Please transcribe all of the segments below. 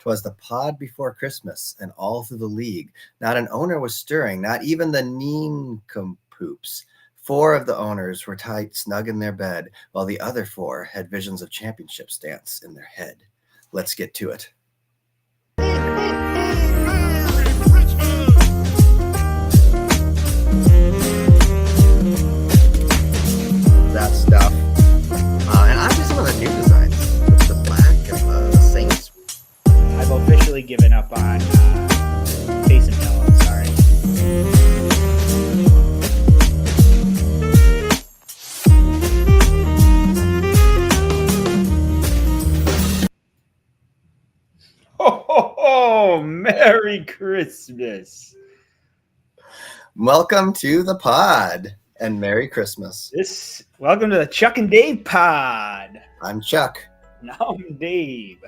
'Twas the pod before Christmas, and all through the league, not an owner was stirring, not even the nincompoops. 4 of the owners were tight, snug in their bed, while the other 4 had visions of championships dance in their head. Let's get to it. That stuff. And I just some of the new designs. The black and the Saints. I've officially given up on Face and Yellow. Sorry. Oh, Merry Christmas. Welcome to the pod and Merry Christmas. Welcome to the Chuck and Dave pod. I'm Chuck. Now I'm Dave.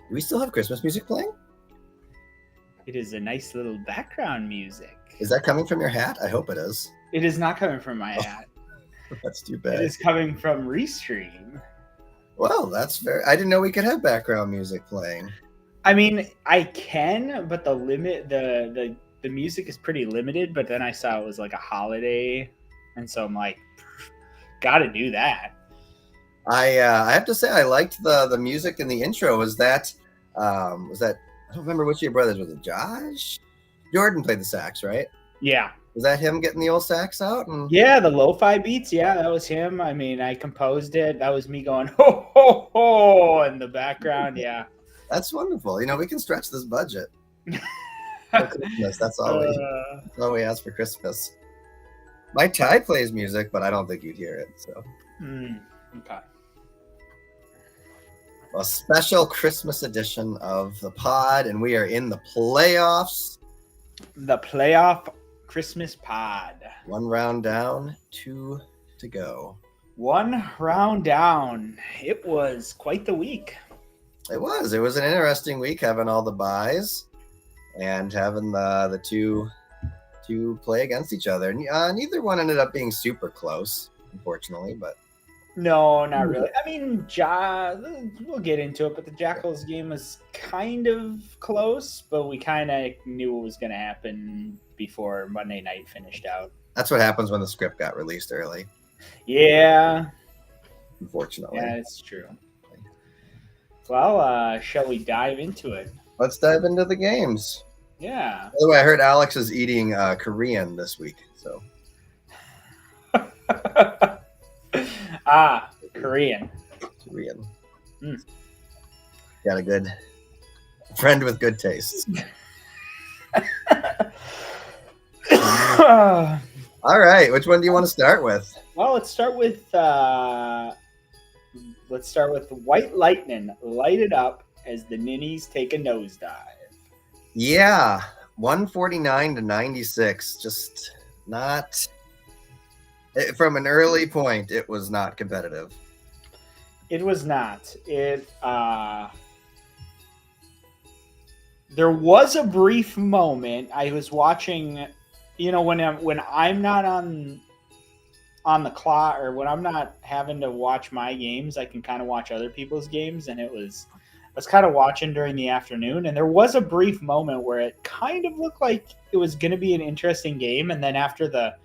Do we still have Christmas music playing? It is a nice little background music. Is that coming from your hat? I hope it is. It is not coming from my hat. That's too bad. It is coming from Restream. Well, that's very... I didn't know we could have background music playing. I mean, I can, but the music is pretty limited. But then I saw it was like a holiday, and so I'm like, gotta do that. I have to say I liked the music in the intro. Was that I don't remember which of your brothers was it? Josh? Jordan played the sax, right? Yeah. Was that him getting the old sax out? Yeah, the lo-fi beats. Yeah, that was him. I mean, I composed it. That was me going ho ho ho in the background. Yeah. That's wonderful. You know, we can stretch this budget. For Christmas. That's all we ask for Christmas. My Ty plays music, but I don't think you'd hear it. So, okay. A special Christmas edition of the pod, and we are in the playoffs. The playoff Christmas pod. 1 round down, 2 to go. 1 round down. It was quite the week. It was an interesting week having all the buys and having the two play against each other. Neither one ended up being super close, unfortunately, but no, not really. I mean, we'll get into it, but the Jackals game was kind of close, but we kind of knew what was going to happen before Monday night finished out. That's what happens when the script got released early. Yeah. Unfortunately. Yeah, it's true. Well, shall we dive into it? Let's dive into the games. Yeah. By the way, I heard Alex is eating Korean this week, so. Korean. Got a good friend with good tastes. All right, which one do you want to start with? Well, let's start with White Lightning. Light it up as the Ninnies take a nosedive. Yeah, 149-96. Just not... From an early point, it was not competitive. It was not. There was a brief moment. I was watching, when I'm not on the clock, or when I'm not having to watch my games, I can kind of watch other people's games, and I was kind of watching during the afternoon, and there was a brief moment where it kind of looked like it was going to be an interesting game, and then after the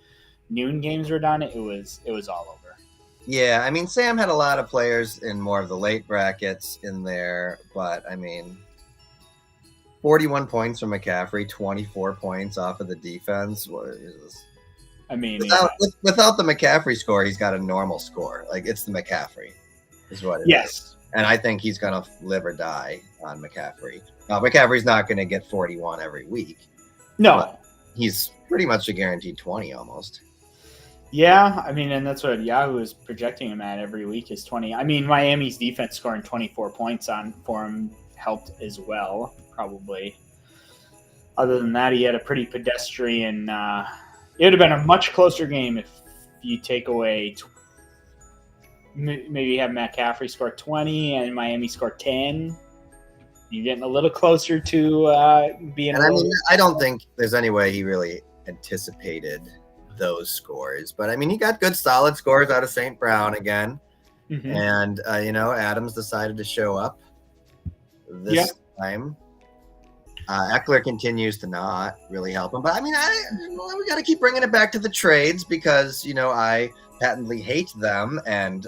noon games were done, it was all over. Yeah, I mean, Sam had a lot of players in more of the late brackets in there, but I mean, 41 points from McCaffrey, 24 points off of the defense. Without the McCaffrey score, he's got a normal score. Like, it's the McCaffrey is what it is. And I think he's going to live or die on McCaffrey. Now, McCaffrey's not going to get 41 every week. No. He's pretty much a guaranteed 20 almost. Yeah, I mean, and that's what Yahoo is projecting him at every week is 20. I mean, Miami's defense scoring 24 points for him helped as well, probably. Other than that, he had a pretty pedestrian... it would have been a much closer game if you take away... maybe have McCaffrey score 20 and Miami score 10. You're getting a little closer to being... And I don't think there's any way he really anticipated those scores. But, I mean, he got good, solid scores out of St. Brown again. Mm-hmm. And, Adams decided to show up this time. Eckler continues to not really help him, but I mean, we got to keep bringing it back to the trades because I patently hate them, and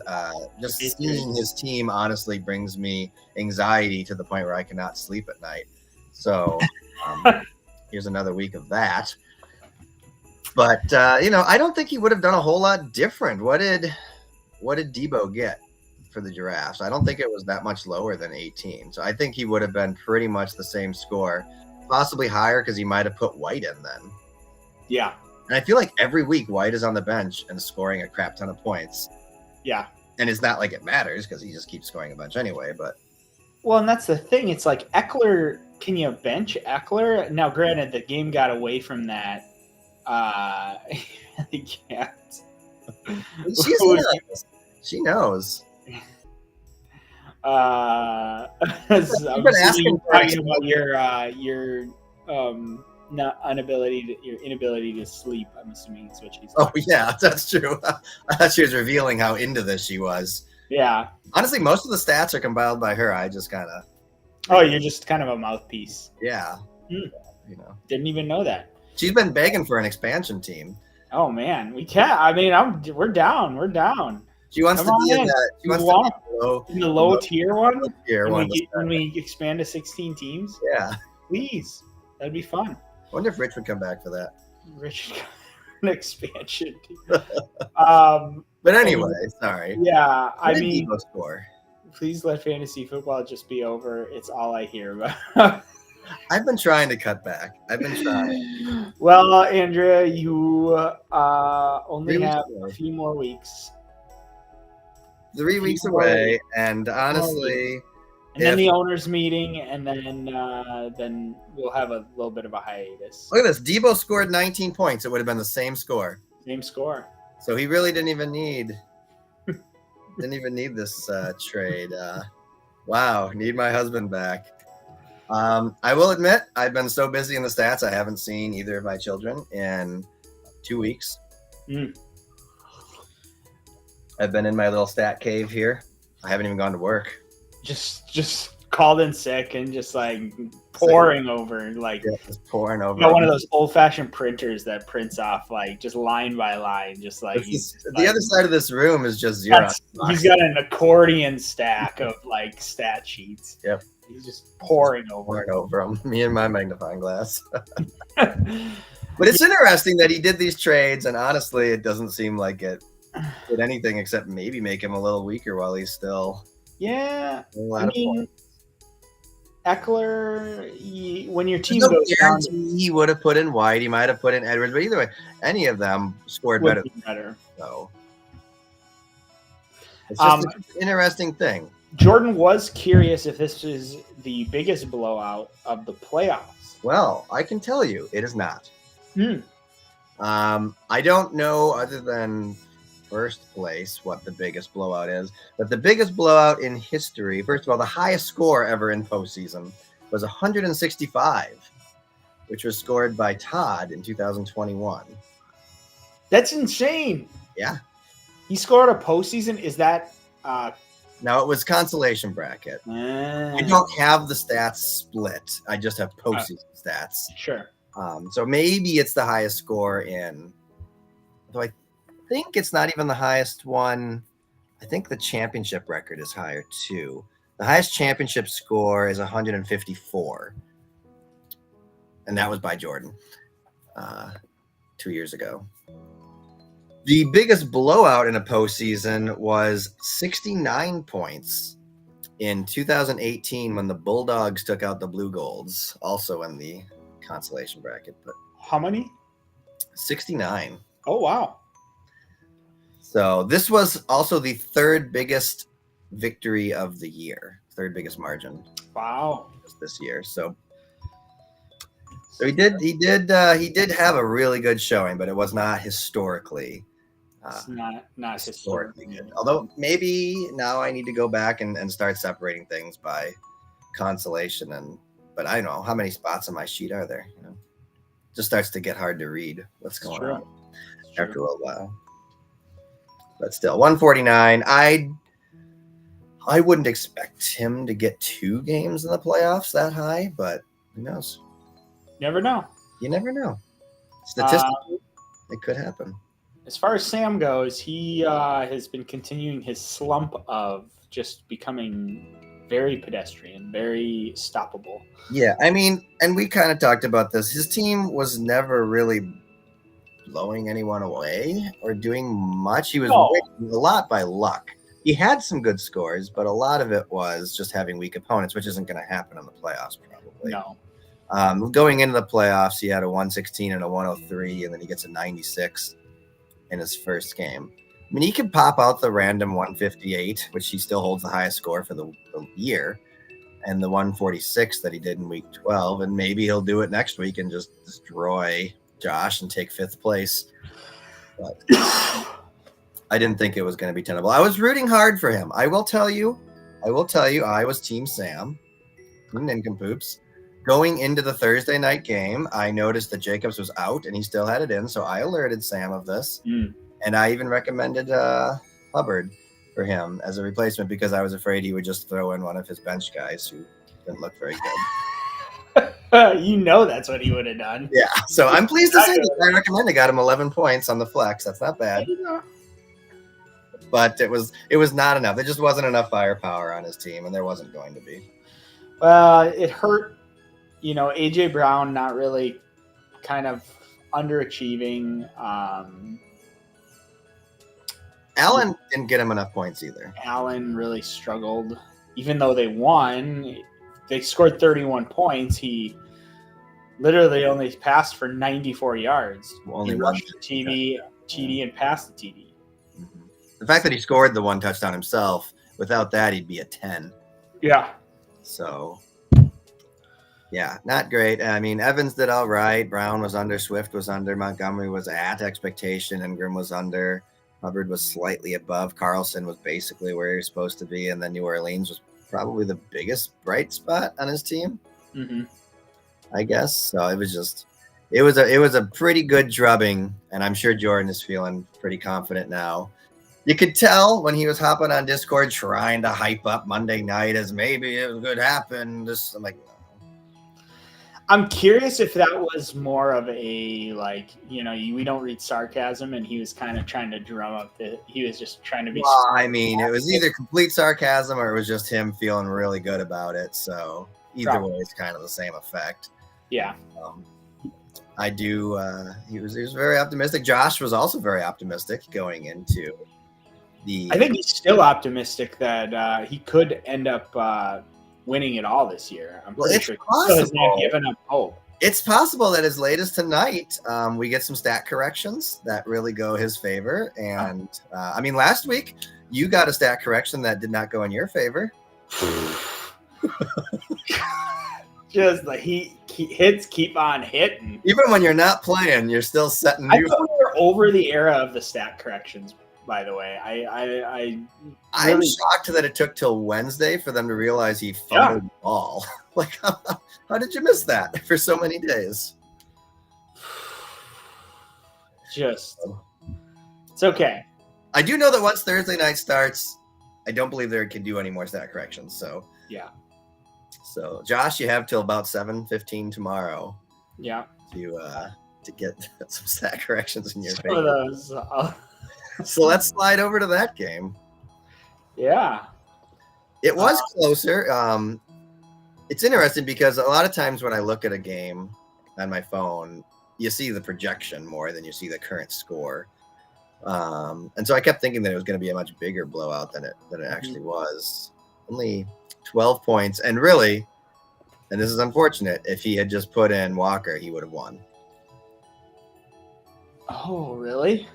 just seeing his team honestly brings me anxiety to the point where I cannot sleep at night. So here's another week of that. But I don't think he would have done a whole lot different. What did Debo get for the Giraffes? I don't think it was that much lower than 18. So I think he would have been pretty much the same score, possibly higher because he might have put White in then. Yeah. And I feel like every week White is on the bench and scoring a crap ton of points. Yeah. And it's not like it matters because he just keeps scoring a bunch anyway. But well, and that's the thing. It's like Eckler. Can you bench Eckler? Now, granted, the game got away from that. He can't. She knows. I'm asking about your inability to sleep. I'm assuming it's what she's. Oh yeah, that's true. I thought she was revealing how into this she was. Yeah. Honestly, most of the stats are compiled by her. I just kind of. Oh, you're just kind of a mouthpiece. Yeah. Didn't even know that. She's been begging for an expansion team. Oh man, we can't. I mean, we're down. We're down. She wants to be in that. She wants to be in the low tier one. When we expand to 16 teams. Yeah, please, that'd be fun. I wonder if Rich would come back for that. Rich, an expansion team. But anyway, sorry. Yeah, I mean, score. Please let fantasy football just be over. It's all I hear about. I've been trying to cut back. I've been trying. Well, Andrea, you only have a few more weeks. 3 weeks away, and honestly, and then the owners' meeting, and then we'll have a little bit of a hiatus. Look at this. Debo scored 19 points. It would have been the same score. Same score. So he really didn't even need this trade. Wow, need my husband back. I will admit I've been so busy in the stats I haven't seen either of my children in 2 weeks. I've been in my little stat cave here. I haven't even gone to work. Just called in sick and just like pouring over, just pouring over. Got one of those old-fashioned printers that prints off like just line by line, just like the other side of this room is just zero. He's got an accordion stack of like stat sheets. Yep. He's just pouring over them. Me and my magnifying glass. But it's interesting that he did these trades, and honestly, it doesn't seem like it did anything except maybe make him a little weaker while he's still. Yeah, I mean, Eckler, when your team goes down, he would have put in White. He might have put in Edwards, but either way, any of them scored better. So it's just an interesting thing. Jordan was curious if this is the biggest blowout of the playoffs. Well, I can tell you, it is not. I don't know, other than first place, what the biggest blowout is. But the biggest blowout in history, first of all, the highest score ever in postseason was 165, which was scored by Todd in 2021. That's insane. Yeah. He scored a postseason. Is that... Now, it was consolation bracket. I don't have the stats split. I just have postseason stats. Sure. So maybe it's the highest score in... Though I think it's not even the highest one. I think the championship record is higher, too. The highest championship score is 154. And that was by Jordan 2 years ago. The biggest blowout in a postseason was 69 points in 2018 when the Bulldogs took out the Blue Golds, also in the consolation bracket. But how many? 69. Oh, wow. So this was also the third biggest victory of the year, third biggest margin. Wow. This year. So he did have a really good showing, but it was not historically. It's not historically good. Although maybe now I need to go back and start separating things by consolation but I don't know how many spots on my sheet are there. Just starts to get hard to read what's going on after a while. But still, 149. I wouldn't expect him to get 2 games in the playoffs that high, but who knows? Never know. You never know. Statistically, it could happen. As far as Sam goes, he has been continuing his slump of just becoming very pedestrian, very stoppable. Yeah, I mean, and we kind of talked about this. His team was never really blowing anyone away or doing much. He was winning a lot by luck. He had some good scores, but a lot of it was just having weak opponents, which isn't going to happen in the playoffs probably. No. Going into the playoffs, he had a 116 and a 103, and then he gets a 96 in his first game. I mean, he could pop out the random 158, which he still holds the highest score for the year, and the 146 that he did in week 12, and maybe he'll do it next week and just destroy Josh and take 5th place. But I didn't think it was going to be tenable. I was rooting hard for him. I will tell you, I was Team Sam, nincompoops. Going into the Thursday night game, I noticed that Jacobs was out and he still had it in, so I alerted Sam of this. And I even recommended Hubbard for him as a replacement because I was afraid he would just throw in one of his bench guys who didn't look very good. You know that's what he would have done. Yeah, so I'm pleased to say that I recommend. I got him 11 points on the flex. That's not bad. But it was not enough. There just wasn't enough firepower on his team, and there wasn't going to be. It hurt. AJ Brown not really kind of underachieving. Allen didn't get him enough points either. Allen really struggled. Even though they won, they scored 31 points. He literally only passed for 94 yards. Only rushed the TD and passed the TD. Mm-hmm. The fact that he scored the 1 touchdown himself, without that, he'd be a 10. Yeah. So, yeah, not great. I mean, Evans did all right. Brown was under. Swift was under. Montgomery was at expectation. Ingram was under. Hubbard was slightly above. Carlson was basically where he was supposed to be. And then New Orleans was probably the biggest bright spot on his team, I guess. So it was a pretty good drubbing. And I'm sure Jordan is feeling pretty confident now. You could tell when he was hopping on Discord trying to hype up Monday night as maybe it could happen. I'm like, no. I'm curious if that was more of a, we don't read sarcasm, and he was kind of trying to drum up he was just trying to be. Well, I mean, it was either complete sarcasm or it was just him feeling really good about it. So either way, it's kind of the same effect. Yeah. I do. He was very optimistic. Josh was also very optimistic going into I think he's still optimistic that he could end up winning it all this year. I'm pretty sure he still has not given up hope. It's possible that as late as tonight, we get some stat corrections that really go his favor. And I mean, last week you got a stat correction that did not go in your favor. Just like he hits keep on hitting. Even when you're not playing, you're still setting. I thought we were over the era of the stat corrections. By the way, I'm shocked that it took till Wednesday for them to realize he fumbled the ball. Like, how did you miss that for so many days? It's okay. I do know that once Thursday night starts, I don't believe they can do any more stat corrections. So yeah. So Josh, you have till about 7:15 tomorrow. Yeah. To get some stat corrections in your favor. Those, So let's slide over to that game. Yeah. It was closer. It's interesting because a lot of times when I look at a game on my phone, you see the projection more than you see the current score. And so I kept thinking that it was going to be a much bigger blowout than it actually was. Only 12 points. And really, and this is unfortunate, if he had just put in Walker, he would have won. Oh, really?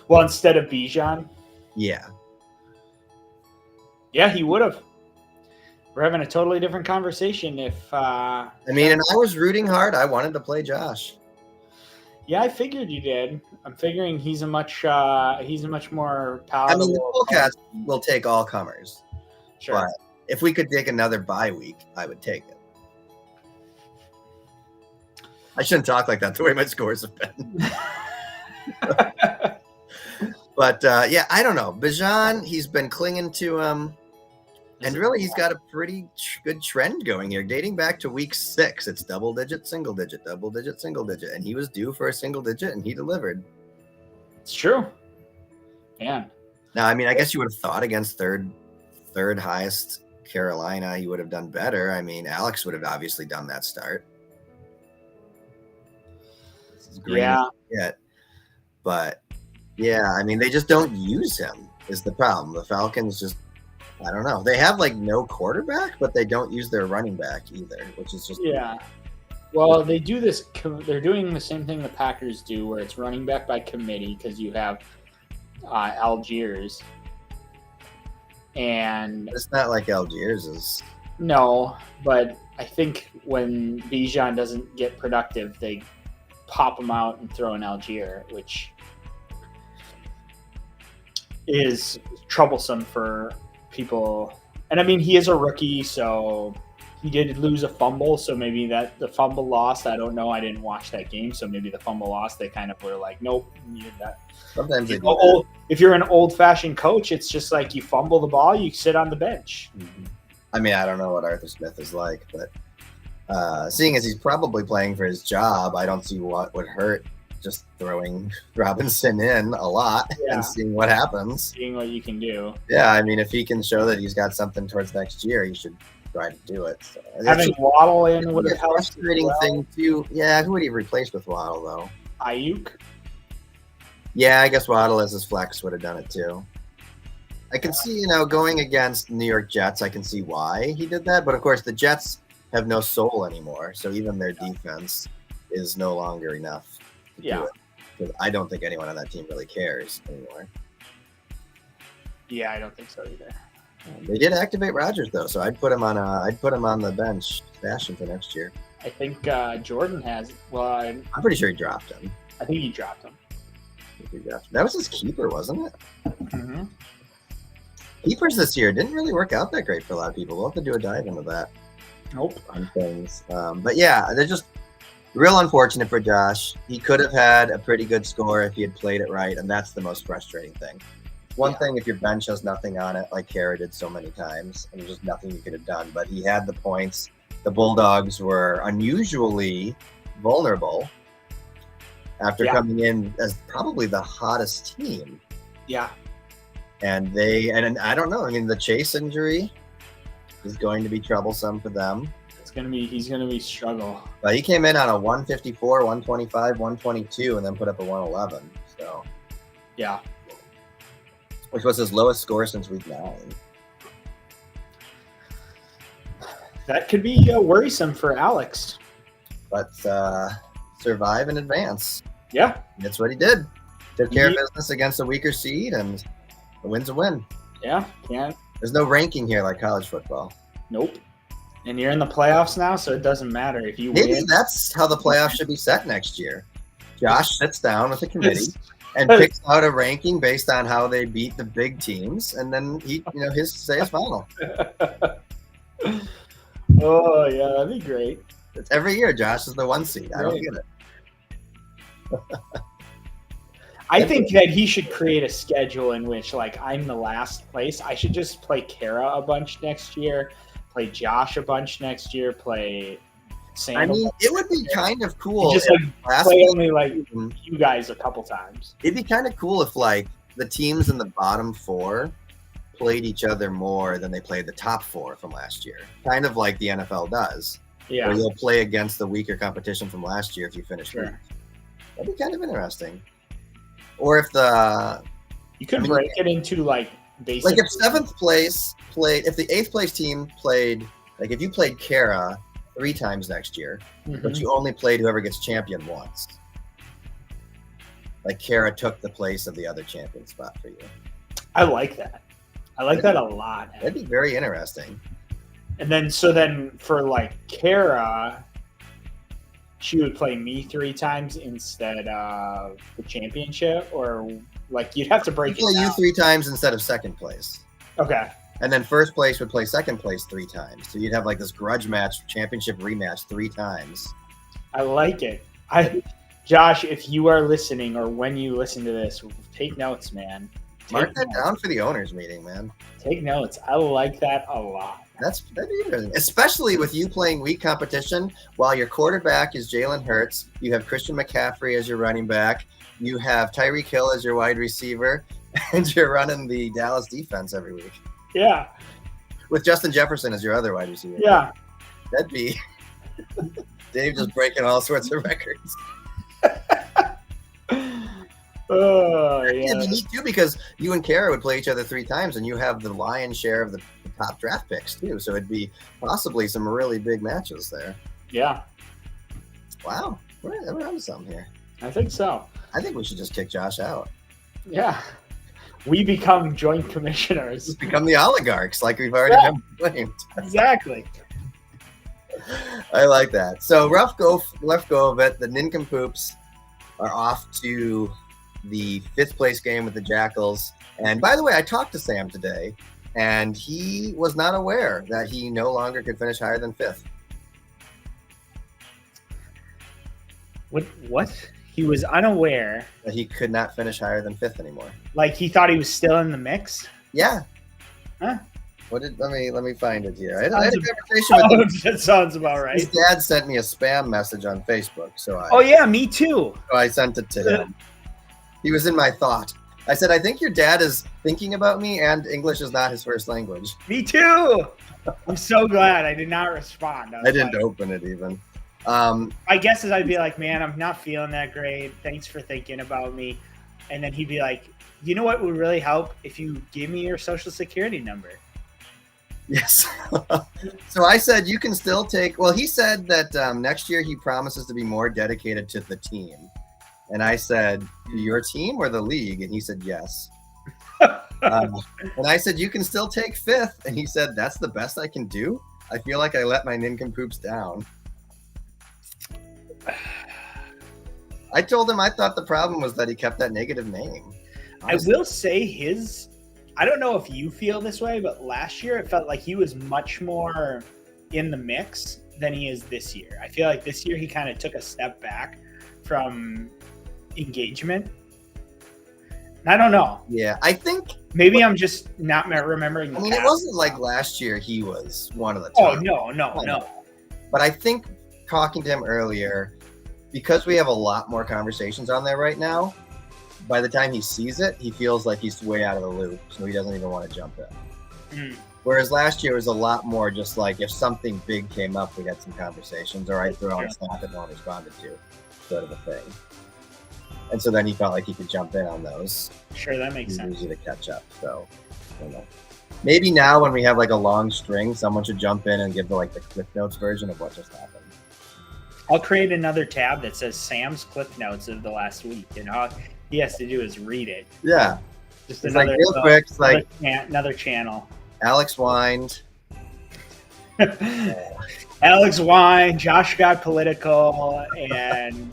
Well, instead of Bijan? Yeah. Yeah, he would have. We're having a totally different conversation if... and I was rooting hard. I wanted to play Josh. Yeah, I figured you did. I'm figuring he's a much more palatable... I mean, the Fullcast will take all comers. Sure. But if we could take another bye week, I would take it. I shouldn't talk like that the way my scores have been. But, I don't know. Bijan, he's been clinging to him. And really, he's got a pretty good trend going here. Dating back to week 6, it's double digit, single digit, double digit, single digit. And he was due for a single digit, and he delivered. It's true. Man. Now, I mean, I guess you would have thought against third highest Carolina, he would have done better. I mean, Alex would have obviously done that start. Yeah. But, yeah, I mean, they just don't use him is the problem. The Falcons just, I don't know. They have, like, no quarterback, but they don't use their running back either, which is just... Yeah. Well, they do this. They're doing the same thing the Packers do, where it's running back by committee because you have Algiers. And it's not like Algiers is. No, but I think when Bijan doesn't get productive, they pop him out and throw in Algier, which is troublesome for people. And I mean, he is a rookie, so he did lose a fumble. So maybe that the fumble lost. I don't know. I didn't watch that game, so maybe the fumble lost. They kind of were like, nope, you needed that. Sometimes they if you're an old-fashioned coach, it's just like you fumble the ball, you sit on the bench. Mm-hmm. I mean, I don't know what Arthur Smith is like, but seeing as he's probably playing for his job, I don't see what would hurt just throwing Robinson in a lot and seeing what happens. Seeing what you can do. Yeah, I mean, if he can show that he's got something towards next year, he should try to do it. So, having Waddle in would have helped. Frustrating thing too. Yeah, who would he replace with Waddle though? Ayuk. Yeah, I guess Waddle as his flex would have done it too. I can see, going against New York Jets, I can see why he did that. But of course, the Jets have no soul anymore, so even their defense is no longer enough to do it. Because I don't think anyone on that team really cares anymore. Yeah, I don't think so either. They did activate Rodgers though, so I'd put him on the bench, stash him for next year. I think Jordan has. Well, I'm pretty sure he dropped him. I think he dropped him. That was his keeper, wasn't it? Mm-hmm. Keepers this year didn't really work out that great for a lot of people. We'll have to do a dive into that. Nope. On things. But yeah, they're just real unfortunate for Josh. He could have had a pretty good score if he had played it right, and that's the most frustrating thing. One thing if your bench has nothing on it, like Kara did so many times, and there's just nothing you could have done. But he had the points. The Bulldogs were unusually vulnerable after coming in as probably the hottest team. Yeah. And I don't know. I mean, the Chase injury is going to be troublesome for them. He's going to be struggle. But he came in on a 154, 125, 122, and then put up a 111. So, yeah. Which was his lowest score since week 9. That could be worrisome for Alex. But survive and advance. Yeah. That's what he did. Took care of business against a weaker seed, and a win's a win. Yeah, can't. There's no ranking here like college football. Nope. And you're in the playoffs now, so it doesn't matter if you Maybe win. That's how the playoffs should be set next year. Josh sits down with a committee and picks out a ranking based on how they beat the big teams, and then his say is final. Oh yeah, that'd be great. It's every year Josh is the 1 seed. I don't get it. I think that he should create a schedule in which, like, I'm the last place. I should just play Kara a bunch next year, play Josh a bunch next year, play Sam. I mean, it would be kind of cool. Just play only like you guys a couple times. It'd be kind of cool if like the teams in the bottom 4 played each other more than they played the top 4 from last year. Kind of like the NFL does. Yeah. Where you'll play against the weaker competition from last year if you finish weak. That'd be kind of interesting. Or if you could break it into like basic. Like if 7th place played, if the 8th place team played, like if you played Kara 3 times next year, but you only played whoever gets champion once. Like Kara took the place of the other champion spot for you. I like that. I like that a lot. That'd be very interesting. And then for like Kara, she would play me 3 times instead of the championship, or like you'd have to break it down. You 3 times instead of 2nd place. Okay. And then 1st place would play 2nd place 3 times. So you'd have like this grudge match, championship rematch 3 times. I like it. Josh, if you are listening or when you listen to this, take notes, man. Mark that down for the owners meeting, man. Take notes. I like that a lot. That'd be interesting, especially with you playing weak competition while your quarterback is Jalen Hurts. You have Christian McCaffrey as your running back. You have Tyreek Hill as your wide receiver, and you're running the Dallas defense every week. Yeah. With Justin Jefferson as your other wide receiver. Yeah. That'd be Dave just breaking all sorts of records. Oh, yeah. It'd be neat too because you and Kara would play each other 3 times, and you have the lion's share of the top draft picks too. So it'd be possibly some really big matches there. Yeah. Wow, we're on to something here. I think so. I think we should just kick Josh out. Yeah. We become joint commissioners. Just become the oligarchs like we've already been claimed. Exactly. I like that. So left go of it. The nincompoops are off to the 5th place game with the Jackals. And by the way, I talked to Sam today, and he was not aware that he no longer could finish higher than 5th. What? He was unaware That he could not finish higher than 5th anymore. Like he thought he was still in the mix? Yeah. Huh? Let me find it here. I had a conversation with him. That sounds about right. His dad sent me a spam message on Facebook, so yeah, me too. So I sent it to him. He was in my thought. I said, I think your dad is thinking about me, and English is not his first language. Me too. I'm so glad I did not respond. I didn't open it even. My guess is I'd be like, man, I'm not feeling that great. Thanks for thinking about me. And then he'd be like, you know what would really help if you give me your social security number? Yes. So I said, you can still take, well, he said that next year he promises to be more dedicated to the team. And I said, your team or the league? And he said, yes. And I said, you can still take 5th. And he said, that's the best I can do. I feel like I let my nincompoops down. I told him I thought the problem was that he kept that negative name. Honestly. I will say I don't know if you feel this way, but last year it felt like he was much more in the mix than he is this year. I feel like this year he kind of took a step back from engagement. I don't know. Yeah, I think maybe I'm just not remembering. I mean, it wasn't like last year he was one of the top. Oh, no. But I think talking to him earlier, because we have a lot more conversations on there right now, by the time he sees it, he feels like he's way out of the loop, so he doesn't even want to jump in. Whereas last year was a lot more just like if something big came up, we had some conversations, or I'd throw on a stat that no one responded to, sort of a thing. And so then he felt like he could jump in on those. Sure, that makes sense. Easy to catch up, so I don't know. Maybe now when we have like a long string, someone should jump in and give the Cliff Notes version of what just happened. I'll create another tab that says Sam's Cliff Notes of the last week, and all he has to do is read it. Yeah. Just another, real quick, another channel. Alex whined. Alex whined. Josh got political, and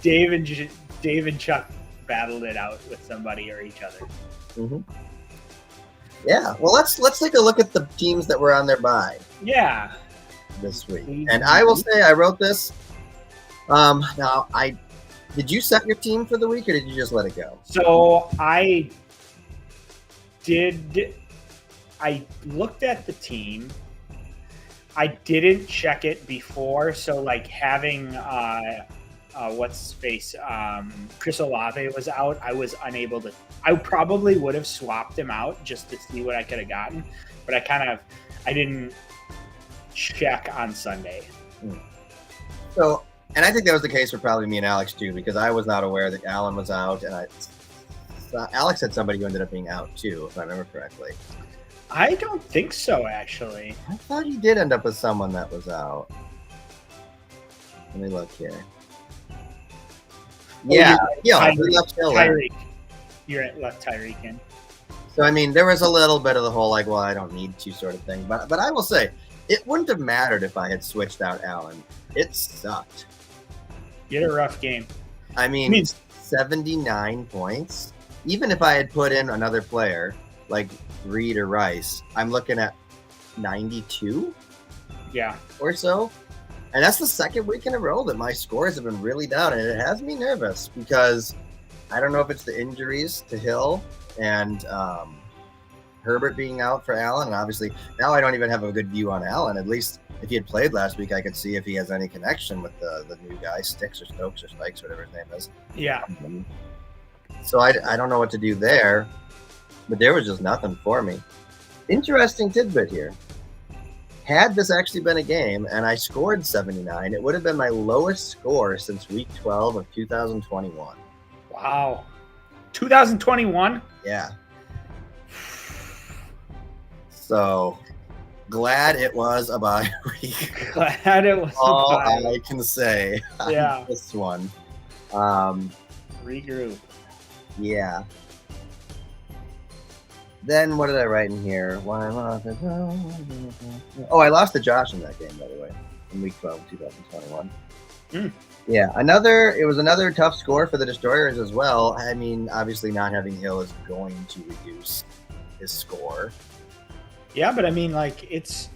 Dave and Chuck battled it out with somebody or each other. Mm-hmm. Yeah. Well, let's take a look at the teams that were on their bye. Yeah. This week, and I will say I wrote this. Now did you set your team for the week, or did you just let it go? So I did. I looked at the team. I didn't check it before, so having Chris Olave was out, I was unable to. I probably would have swapped him out just to see what I could have gotten, but I didn't check on Sunday. So, and I think that was the case for probably me and Alex too, because I was not aware that Alan was out, and Alex had somebody who ended up being out too, if I remember correctly. I don't think so, actually. I thought he did end up with someone that was out. Let me look here. Tyreek. You're left Tyreek in. So, I mean, there was a little bit of the whole I don't need to sort of thing. But I will say, it wouldn't have mattered if I had switched out Allen. It sucked. You had a rough game. I mean 79 points. Even if I had put in another player like Reed or Rice, I'm looking at 92 or so. And that's the second week in a row that my scores have been really down. And it has me nervous because I don't know if it's the injuries to Hill and Herbert being out for Allen. And obviously, now I don't even have a good view on Allen. At least if he had played last week, I could see if he has any connection with the new guy, Sticks or Stokes or Spikes, whatever his name is. Yeah. So I don't know what to do there. But there was just nothing for me. Interesting tidbit here. Had this actually been a game and I scored 79, it would have been my lowest score since week 12 of 2021. Wow. 2021? Yeah. So glad it was a bye week. Glad it was all a bye. I can say on this one. Regroup. Yeah. Then what did I write in here? Oh, I lost to Josh in that game, by the way, in week 12, 2021. Yeah, it was another tough score for the Destroyers as well. I mean, obviously not having Hill is going to reduce his score. Yeah, but I mean,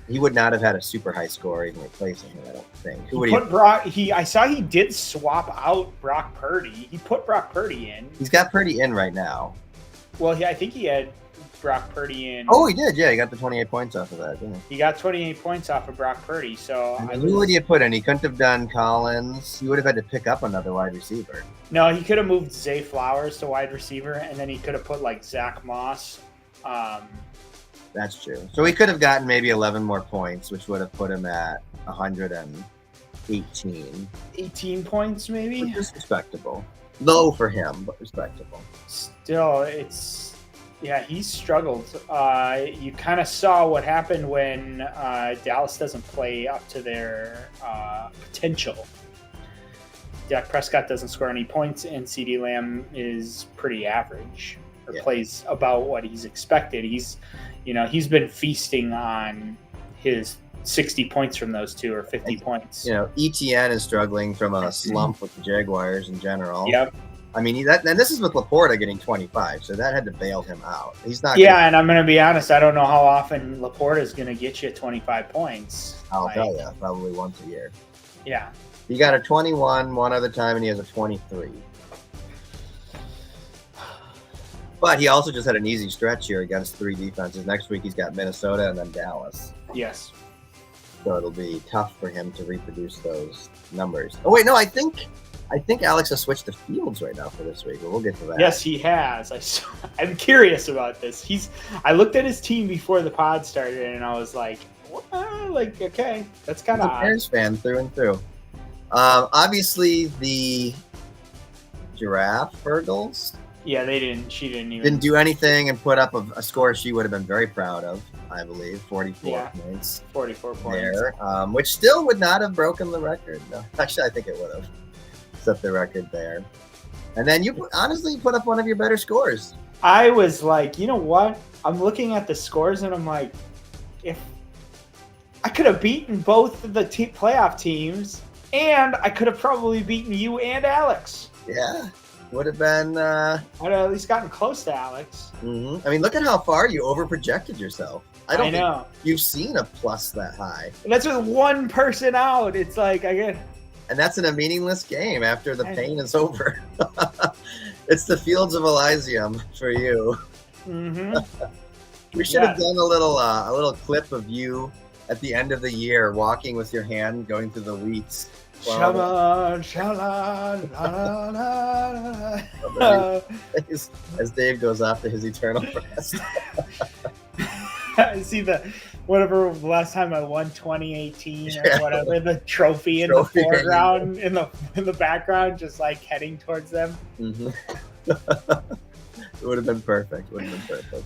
he would not have had a super high score even replacing him, I don't think. I saw he did swap out Brock Purdy. He put Brock Purdy in. He's got Purdy in right now. Well, I think he had Brock Purdy in. Oh, he did. Yeah, he got the 28 points off of that, didn't he? He got 28 points off of Brock Purdy. So who would he have put in? He couldn't have done Collins. He would have had to pick up another wide receiver. No, he could have moved Zay Flowers to wide receiver, and then he could have put Zach Moss. That's true. So he could have gotten maybe 11 more points, which would have put him at 118. 18 points, maybe? Which is respectable. Low for him, but respectable. Still, he's struggled. You kind of saw what happened when Dallas doesn't play up to their potential. Dak Prescott doesn't score any points, and CeeDee Lamb is pretty average, or plays about what he's expected. He's been feasting on his 60 points from those two, or 50 points. ETN is struggling from a slump with the Jaguars in general. Yep. I mean, and this is with Laporta getting 25, so that had to bail him out. He's not. Yeah, and I'm going to be honest. I don't know how often Laporta is going to get you 25 points. I'll tell you, probably once a year. Yeah. He got a 21 one other time, and he has a 23. But he also just had an easy stretch here against three defenses. Next week he's got Minnesota and then Dallas. Yes. So it'll be tough for him to reproduce those numbers. Oh wait, no, I think Alex has switched to Fields right now for this week, but we'll get to that. Yes, he has. I'm curious about this. I looked at his team before the pod started, and I was like, okay, that's kind of odd. Bears fan through and through. Obviously the Giraffe Fergles. Yeah, she didn't do anything and put up a score she would have been very proud of, I believe. 44 points. 44 points. There, which still would not have broken the record. No, actually, I think it would have set the record there. And then you honestly put up one of your better scores. I was like, you know what? I'm looking at the scores and I'm like, if I could have beaten both of the playoff teams, and I could have probably beaten you and Alex. Yeah. Would have been. I'd have at least gotten close to Alex. Mm-hmm. I mean, look at how far you overprojected yourself. I don't think you've seen a plus that high. And that's with one person out. It's like and that's in a meaningless game after the pain is over. It's the Fields of Elysium for you. Mm-hmm. We should have done a little clip of you at the end of the year walking with your hand going through the wheats. Shala, shala, la, la. As Dave goes off to his eternal rest. I see whatever last time I won 2018 or whatever, the trophy in the foreground, in the background, just heading towards them. Mm-hmm. It would have been perfect.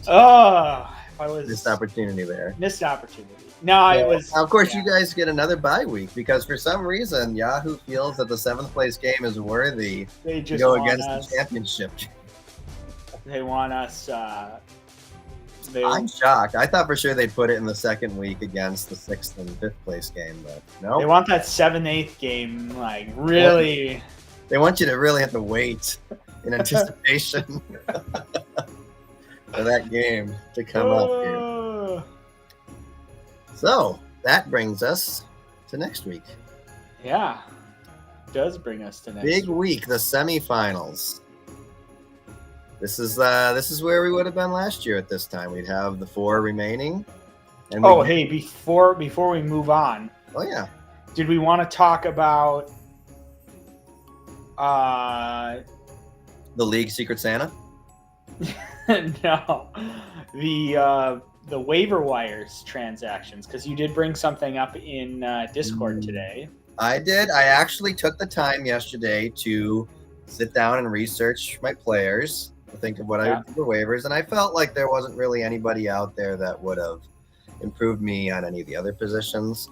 Oh, if I was missed opportunity there. Missed opportunity. No, it was. Of course, you guys get another bye week because for some reason Yahoo feels that the 7th place game is worthy to go against the championship. They want us. I'm shocked. I thought for sure they'd put it in the 2nd week against the 6th and 5th place game, but no. They want that 7-8 game, really. They want you to really have to wait in anticipation for that game to come up here. So that brings us to next week. Yeah, it does bring us to next big week, the semifinals. This is where we would have been last year at this time. We'd have the 4 remaining. And hey, before we move on. Oh yeah. Did we want to talk about the League Secret Santa? No, the waiver wires transactions, because you did bring something up in Discord today. I did. I actually took the time yesterday to sit down and research my players, to think of what I would do for waivers, and I felt like there wasn't really anybody out there that would have improved me on any of the other positions.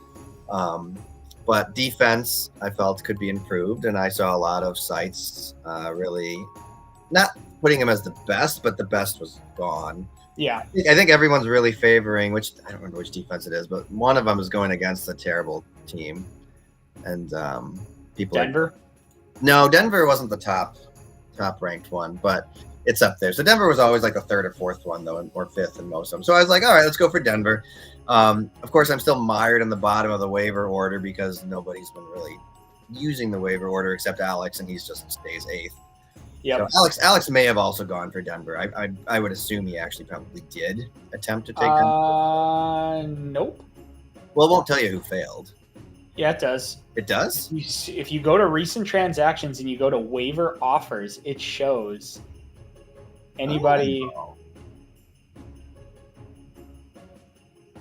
But defense, I felt could be improved, and I saw a lot of sites really not putting him as the best, but the best was gone. Yeah. I think everyone's really favoring, which I don't remember which defense it is, but one of them is going against a terrible team. And people Denver? No, Denver wasn't the top ranked one, but it's up there. So Denver was always like the 3rd or 4th one, though, or 5th in most of them. So I was like, all right, let's go for Denver. Of course, I'm still mired in the bottom of the waiver order because nobody's been really using the waiver order except Alex, and he's just stays 8th. Yeah. So Alex may have also gone for Denver. I would assume he actually probably did attempt to take Denver. Nope. Well, it won't tell you who failed. Yeah, it does. It does? If you go to recent transactions and you go to waiver offers, it shows anybody.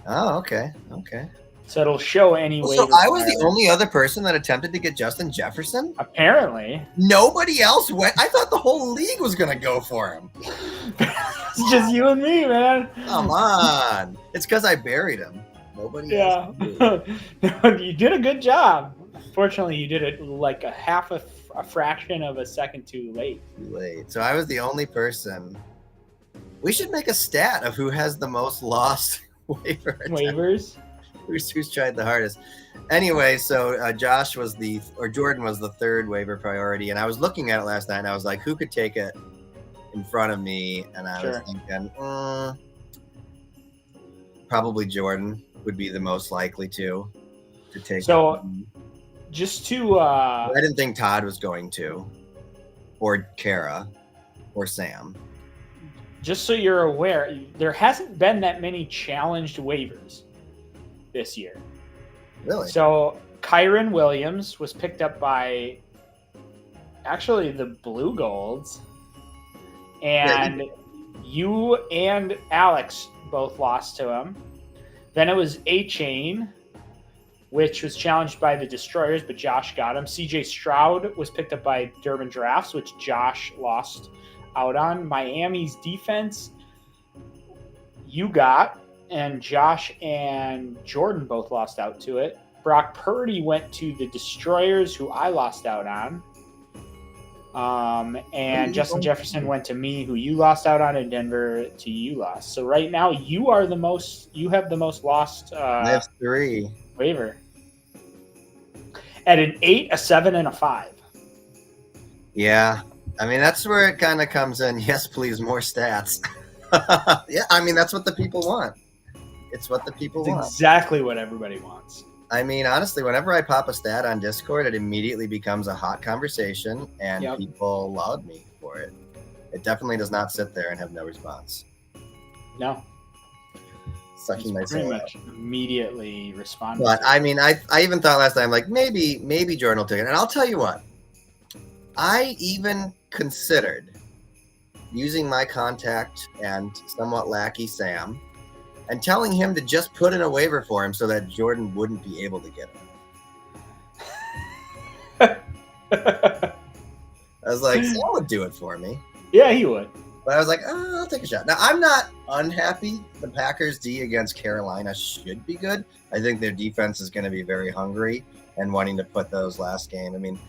Oh, okay. Okay. So it'll show any waiver. So I was the only other person that attempted to get Justin Jefferson? Apparently. Nobody else went. I thought the whole league was going to go for him. It's just you and me, man. Come on. It's because I buried him. Nobody else. You did a good job. Fortunately, you did it like a fraction of a second too late. So I was the only person. We should make a stat of who has the most lost waivers. Who's tried the hardest. Anyway, so Jordan was the 3rd waiver priority, and I was looking at it last night, and I was like, who could take it in front of me? And I was thinking, probably Jordan would be the most likely to take. So, just to I didn't think Todd was going to, or Kara, or Sam. Just so you're aware, there hasn't been that many challenged waivers this year. Really? So Kyron Williams was picked up by actually the Blue Golds, and you and Alex both lost to him. Then it was A-Chain, which was challenged by the Destroyers, but Josh got him. CJ Stroud was picked up by Durbin Drafts, which Josh lost out on. Miami's defense, you got, and Josh and Jordan both lost out to it. Brock Purdy went to the Destroyers, who I lost out on. And Justin Jefferson went to me, who you lost out on, and Denver to you lost. So right now you have the most lost I have 3 waiver. At an 8, a 7, and a 5. Yeah. I mean, that's where it kind of comes in. Yes, please, more stats. Yeah, I mean, that's what the people want. It's what the people want. Exactly what everybody wants. I mean, honestly, whenever I pop a stat on Discord, it immediately becomes a hot conversation, and people laud me for it. It definitely does not sit there and have no response. No. Sucking my pretty soul much immediately responded. But I mean, I even thought last time, like, maybe Jordan will take it. And I'll tell you what, I even considered using my contact and somewhat lackey Sam and telling him to just put in a waiver for him so that Jordan wouldn't be able to get him. I was like, Sam would do it for me. Yeah, he would. But I was like, oh, I'll take a shot. Now, I'm not unhappy. The Packers' D against Carolina should be good. I think their defense is going to be very hungry and wanting to put those last game. I mean,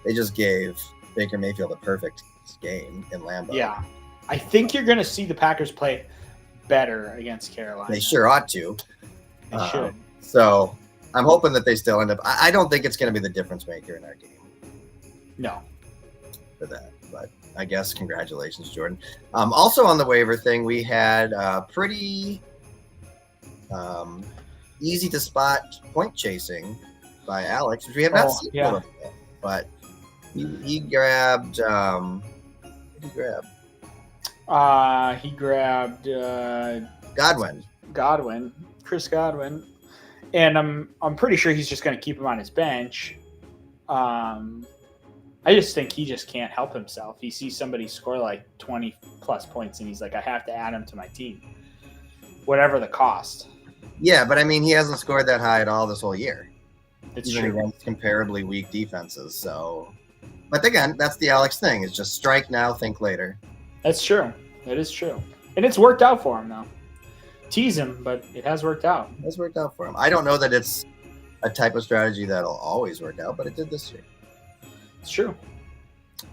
they just gave Baker Mayfield a perfect game in Lambeau. Yeah. I think you're going to see the Packers play better against Carolina. They sure ought to. They should. So I'm hoping that they still end up. I don't think it's going to be the difference maker in our game. No. For that. But I guess congratulations, Jordan. Also on the waiver thing, we had pretty easy to spot point chasing by Alex, which we have not seen a little bit. But he grabbed. What did he grab? He grabbed Chris Godwin, and I'm pretty sure he's just going to keep him on his bench. I just think he just can't help himself. He sees somebody score like 20 plus points, and he's like, I have to add him to my team, whatever the cost. Yeah, but I mean, he hasn't scored that high at all this whole year. It's even true. against comparably weak defenses. So, but again, that's the Alex thing: is just strike now, think later. That's true. It is true, and it's worked out for him though. Tease him, but it has worked out. It has worked out for him. I don't know that it's a type of strategy that'll always work out, but it did this year. It's true.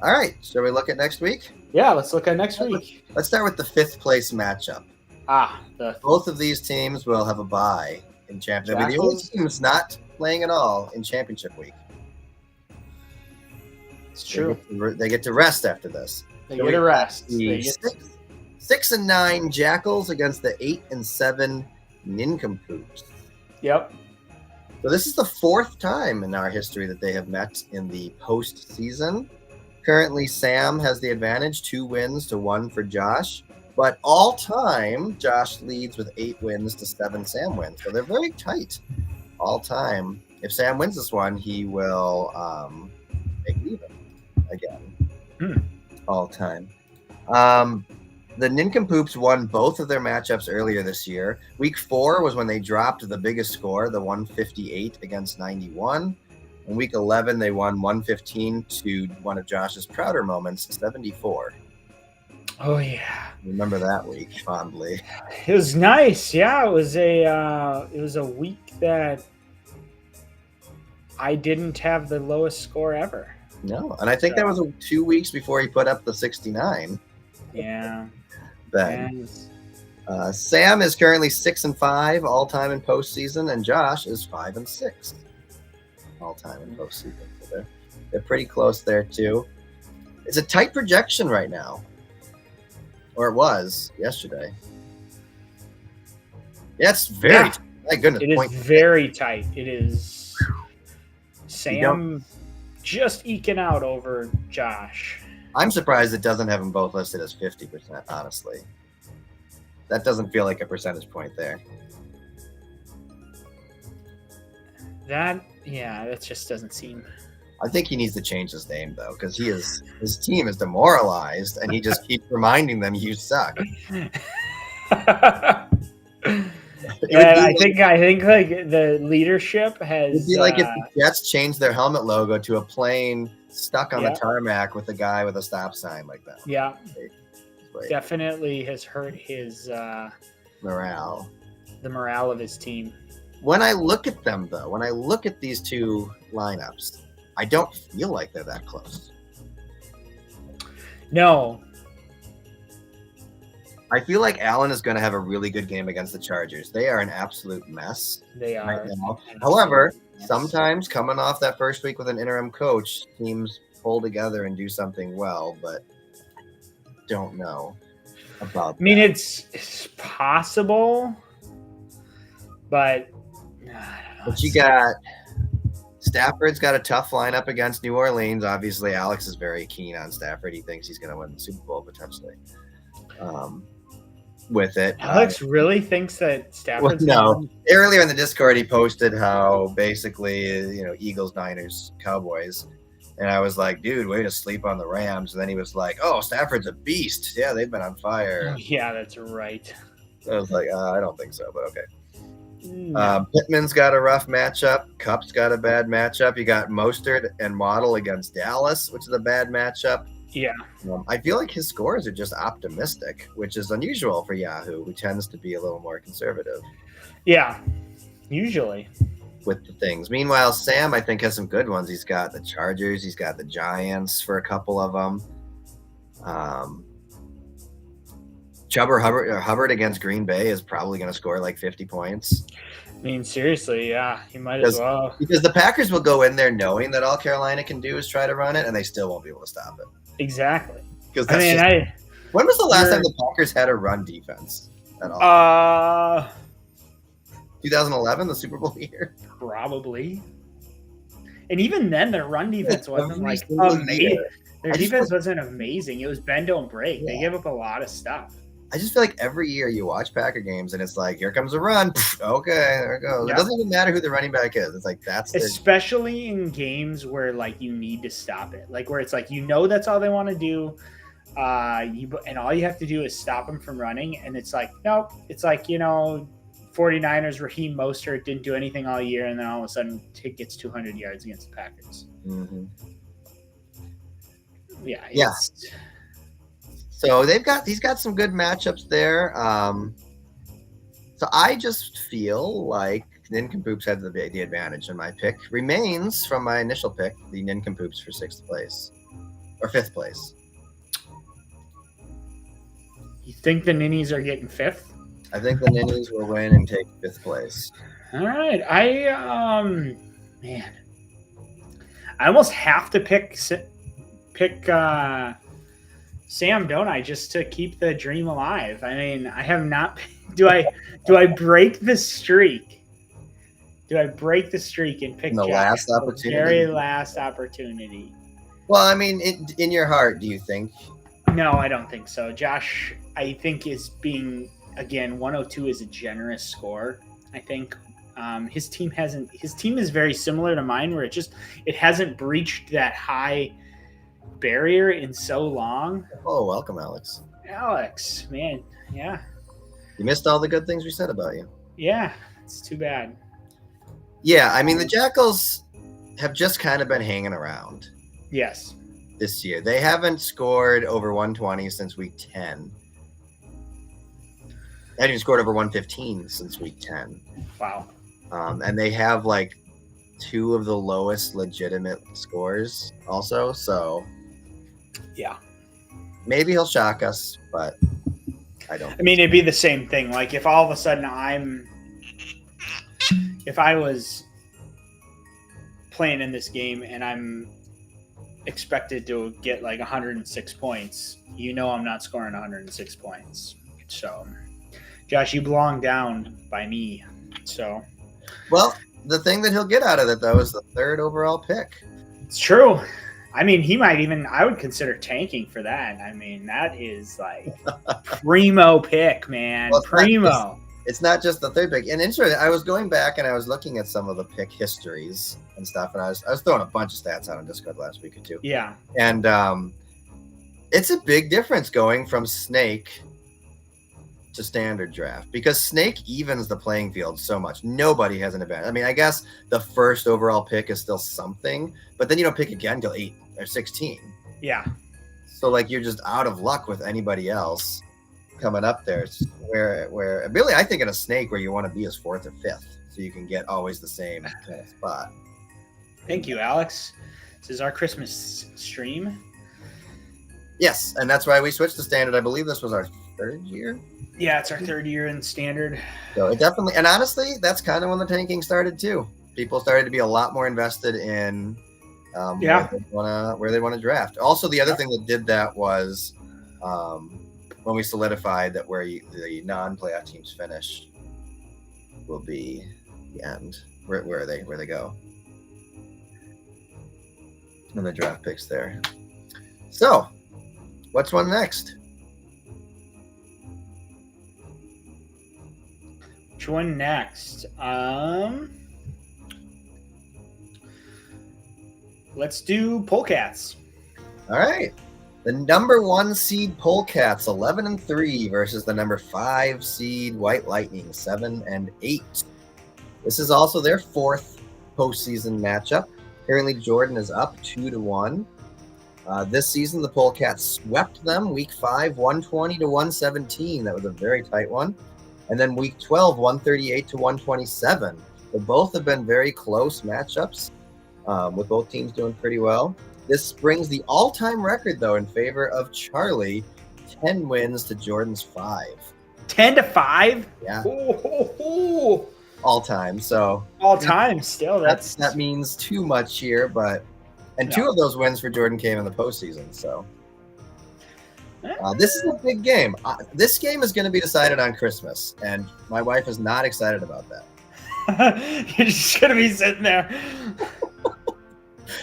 All right, shall we look at next week? Yeah, let's look at next week. Let's start with the 5th place matchup. Both of these teams will have a bye in championship. The only team's not playing at all in championship week. It's true. They get to rest after this. They get a rest. 6 and 9 Jackals against the 8 and 7 Nincompoops. Yep. So this is the 4th time in our history that they have met in the postseason. Currently, Sam has the advantage, 2 wins to 1 for Josh. But all time, Josh leads with 8 wins to 7 Sam wins. So they're very tight all time. If Sam wins this one, he will make it even again all time. The Nincompoops won both of their matchups earlier this year. Week 4 was when they dropped the biggest score, the 158 against 91. In week 11, they won 115 to one of Josh's prouder moments, 74. Oh yeah, remember that week fondly. It was nice. Yeah, it was a week that I didn't have the lowest score ever. No, and I think that was 2 weeks before he put up the 69. Yeah. Ben. Sam is currently 6 and 5 all time in postseason, and Josh is 5 and 6 all time in postseason. So they're pretty close there too. It's a tight projection right now, or it was yesterday. Yeah, it's very tight. My goodness, it is very tight. It is Sam just eking out over Josh. I'm surprised it doesn't have them both listed as 50%, honestly. That doesn't feel like a percentage point there. That just doesn't seem. I think he needs to change his name, though, because his team is demoralized, and he just keeps reminding them, you suck. I think like the leadership has. It'd be like if the Jets changed their helmet logo to a plane stuck on the tarmac with a guy with a stop sign like that. Yeah. Definitely has hurt his morale. The morale of his team. When I look at them, though, when I look at these two lineups, I don't feel like they're that close. No. I feel like Allen is going to have a really good game against the Chargers. They are an absolute mess. They are. Right now. However, sometimes coming off that first week with an interim coach, teams pull together and do something well, but don't know about that. I mean, it's possible, but you got Stafford's got a tough lineup against New Orleans. Obviously, Alex is very keen on Stafford. He thinks he's going to win the Super Bowl potentially. With it, Alex really thinks that Stafford's earlier in the Discord, he posted how basically, Eagles, Niners, Cowboys. And I was like, dude, way to sleep on the Rams. And then he was like, oh, Stafford's a beast. Yeah, they've been on fire. Yeah, that's right. I was like, I don't think so, but okay. Pittman's got a rough matchup. Kupp's got a bad matchup. You got Mostert and Waddle against Dallas, which is a bad matchup. Yeah. I feel like his scores are just optimistic, which is unusual for Yahoo, who tends to be a little more conservative. Yeah, usually. With the things. Meanwhile, Sam, I think, has some good ones. He's got the Chargers. He's got the Giants for a couple of them. Hubbard against Green Bay is probably going to score like 50 points. I mean, seriously, yeah, he might as well. Because the Packers will go in there knowing that all Carolina can do is try to run it, and they still won't be able to stop it. Exactly. When was the last time the Packers had a run defense at all? 2011, the Super Bowl year? Probably. And even then, their run defense wasn't like amazing. Their defense wasn't amazing. It was bend, don't break. They gave up a lot of stuff. I just feel like every year you watch Packer games and it's like, here comes a run. Okay, there it goes. It doesn't even matter who the running back is. It's like especially in games where like you need to stop it, like where it's like that's all they want to do, and all you have to do is stop them from running. And it's like nope. It's like 49ers Raheem Mostert didn't do anything all year, and then all of a sudden he gets 200 yards against the Packers. Mm-hmm. Yeah. So he's got some good matchups there. So I just feel like Nincompoops had the advantage, and my pick remains from my initial pick, the Nincompoops for 6th place or 5th place. You think the Ninnies are getting 5th? I think the Ninnies will win and take 5th place. All right, I almost have to pick Sam, don't I, just to keep the dream alive? I mean, I have not. Do I break the streak? Do I break the streak and pick the last opportunity? Very last opportunity. Well, I mean, in your heart, do you think? No, I don't think so. Josh, I think is being, again, 102 is a generous score. I think his team is very similar to mine, where it hasn't breached that high barrier in so long. Oh, welcome, Alex. Alex, man, yeah. You missed all the good things we said about you. Yeah, it's too bad. Yeah, I mean, the Jackals have just kind of been hanging around. Yes. This year. They haven't scored over 120 since week 10. They haven't even scored over 115 since week 10. Wow. And they have like 2 of the lowest legitimate scores also, so yeah. Maybe he'll shock us, but I don't. I mean, it'd be the same thing. Like if all of a sudden if I was playing in this game and I'm expected to get like 106 points, I'm not scoring 106 points. So, Josh, you belong down by me. So, well, the thing that he'll get out of it though is the 3rd overall pick. It's true. I mean, he might even, I would consider tanking for that. I mean, that is like primo pick, man. Well, primo. It's not just the 3rd pick. And interesting, I was going back and I was looking at some of the pick histories and stuff, and I was throwing a bunch of stats out on Discord last week or two. Yeah. And it's a big difference going from Snake to standard draft, because Snake evens the playing field so much. Nobody has an advantage. I mean, I guess the 1st overall pick is still something, but then you don't pick again till 8 or 16. Yeah. So like you're just out of luck with anybody else coming up there. Where really, I think in a Snake where you want to be is 4th or 5th, so you can get always the same kind of spot. Thank you, Alex. This is our Christmas stream. Yes, and that's why we switched to standard. I believe this was our 3rd year. Yeah, it's our 3rd year in standard. So it definitely, and honestly, that's kind of when the tanking started too. People started to be a lot more invested in where they want to draft. Also, the other thing that did that was when we solidified that where the non-playoff teams finish will be the end. Where they go. And the draft picks there. So, what's one next? Which one next? Let's do Polecats. All right. The number 1 seed Polecats 11-3 versus the number 5 seed White Lightning 7-8. This is also their 4th postseason matchup. Currently, Jordan is up 2-1. This season, the Polecats swept them week 5, 120-117. That was a very tight one. And then week 12, 138-127. So both have been very close matchups, with both teams doing pretty well. This brings the all-time record, though, in favor of Charlie, 10 wins to Jordan's 5. 10-5? Yeah. Ooh. All time. So all time still. That means too much here, but 2 of those wins for Jordan came in the postseason. So this is a big game. This game is going to be decided on Christmas, and my wife is not excited about that. You're just going to be sitting there.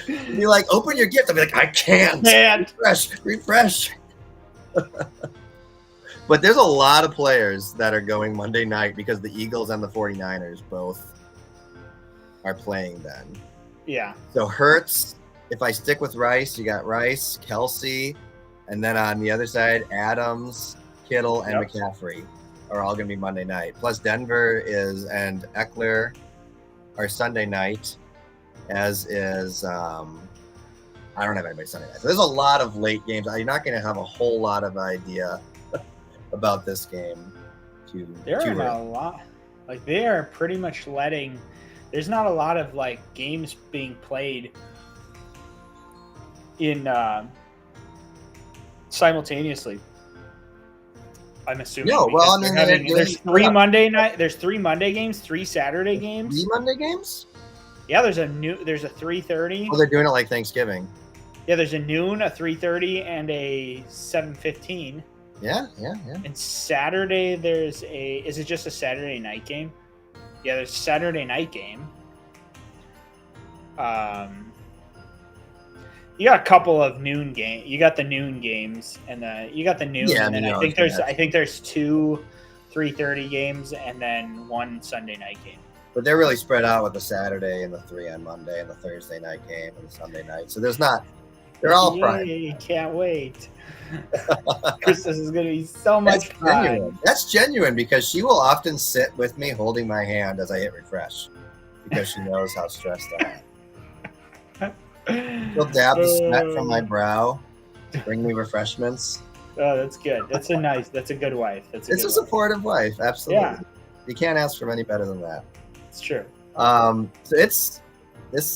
Be like, open your gift. I'll be like, I can't. Refresh. But there's a lot of players that are going Monday night because the Eagles and the 49ers both are playing then. Yeah. So Hurts, if I stick with Rice, you got Rice, Kelsey, and then on the other side, Adams, Kittle, and McCaffrey are all going to be Monday night. Plus Denver and Eckler are Sunday night, as is I don't have anybody Sunday night. So there's a lot of late games. You're not going to have a whole lot of idea about this game. There are a lot. Like, they are pretty much letting. There's not a lot of like games being played in simultaneously. I'm assuming. No, well, I mean, there's 3 Monday night. There's 3 Monday games, 3 Saturday games. 3 Monday games? Yeah, there's a 3:30. Oh, they're doing it like Thanksgiving. Yeah, there's a noon, a 3:30, and a 7:15. Yeah. And Saturday there's is it just a Saturday night game? Yeah, there's a Saturday night game. You got a couple of noon game. You got the noon games, and you got the noon. Yeah, and then I think there's 2 3:30 games, and then 1 Sunday night game. But they're really spread out with the Saturday and the 3 on Monday and the Thursday night game and the Sunday night. So there's not. They're all prime. Can't wait. Christmas is going to be so much fun. That's genuine because she will often sit with me holding my hand as I hit refresh because she knows how stressed I am. She'll dab the sweat from my brow, bring me refreshments. Oh, that's good. That's a good wife. It's a supportive wife. Absolutely. Yeah. You can't ask for any better than that. It's true. So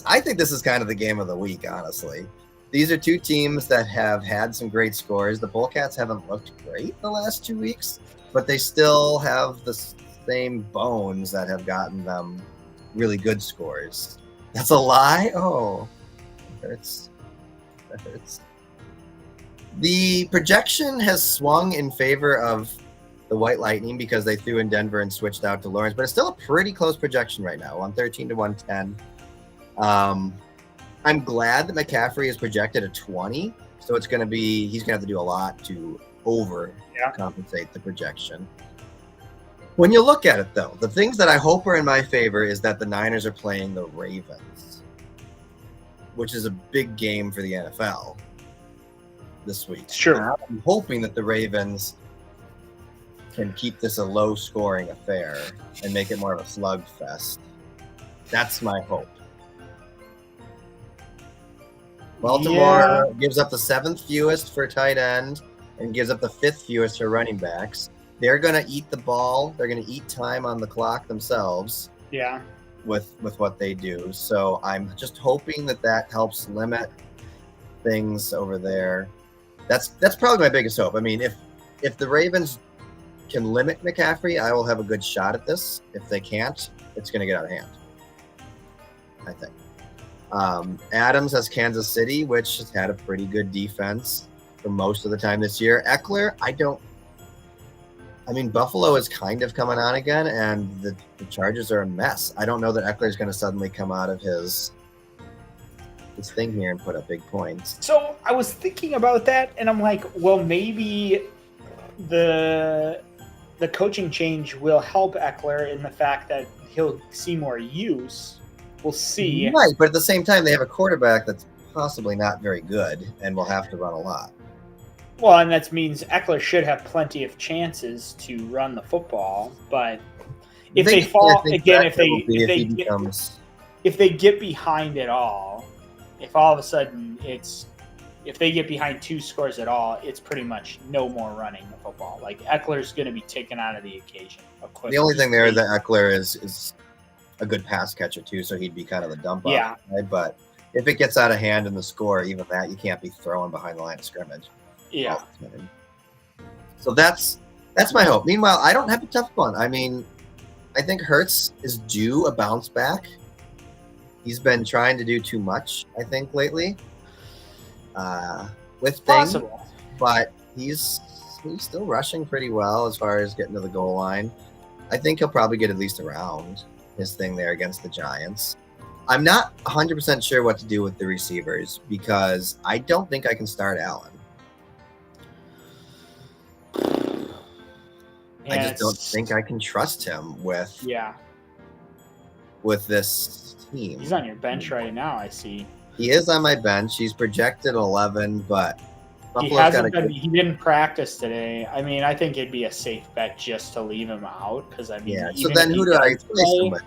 I think this is kind of the game of the week, honestly. These are two teams that have had some great scores. The Bullcats haven't looked great the last 2 weeks, but they still have the same bones that have gotten them really good scores. That's a lie? Oh, that hurts. The projection has swung in favor of the White Lightning because they threw in Denver and switched out to Lawrence, but it's still a pretty close projection right now, 113 to 110. I'm glad that McCaffrey is projected at 20, so he's going to have to do a lot to overcompensate the projection. When you look at it, though, the things that I hope are in my favor is that the Niners are playing the Ravens, which is a big game for the NFL this week. Sure. I'm hoping that the Ravens can keep this a low-scoring affair and make it more of a slugfest. That's my hope. Baltimore gives up the 7th fewest for tight end and gives up the 5th fewest for running backs. They're going to eat the ball. They're going to eat time on the clock themselves. Yeah. With what they do. So I'm just hoping that helps limit things over there. That's probably my biggest hope. I mean, if the Ravens can limit McCaffrey, I will have a good shot at this. If they can't, it's going to get out of hand, I think. Adams has Kansas City, which has had a pretty good defense for most of the time this year. Eckler, Buffalo is kind of coming on again, and the Chargers are a mess. I don't know that Eckler is going to suddenly come out of his thing here and put up big points. So I was thinking about that, and I'm like, well, maybe the coaching change will help Eckler in the fact that he'll see more use. We'll see. Right, but at the same time, they have a quarterback that's possibly not very good and will have to run a lot. Well, and that means Eckler should have plenty of chances to run the football, but if they fall again, if they get behind at all, if all of a sudden if they get behind 2 scores at all, it's pretty much no more running the football. Like, Eckler's going to be taken out of the occasion. Of course, the only thing there is that Eckler is a good pass catcher too, so he'd be kind of the dump off. Yeah. Right? But if it gets out of hand in the score, even that, you can't be throwing behind the line of scrimmage. Yeah. So that's my hope. Meanwhile, I don't have a tough one. I mean, I think Hurts is due a bounce back. He's been trying to do too much, I think, lately. With things, possible, but he's still rushing pretty well as far as getting to the goal line. I think he'll probably get at least around his thing there against the Giants. I'm not 100% sure what to do with the receivers because I don't think I can start Allen. I just don't think I can trust him with this team. He's on your bench right now, I see. He is on my bench. He's projected 11, but he didn't practice today. I mean, I think it'd be a safe bet just to leave him out because I mean, so then who do I replace him with?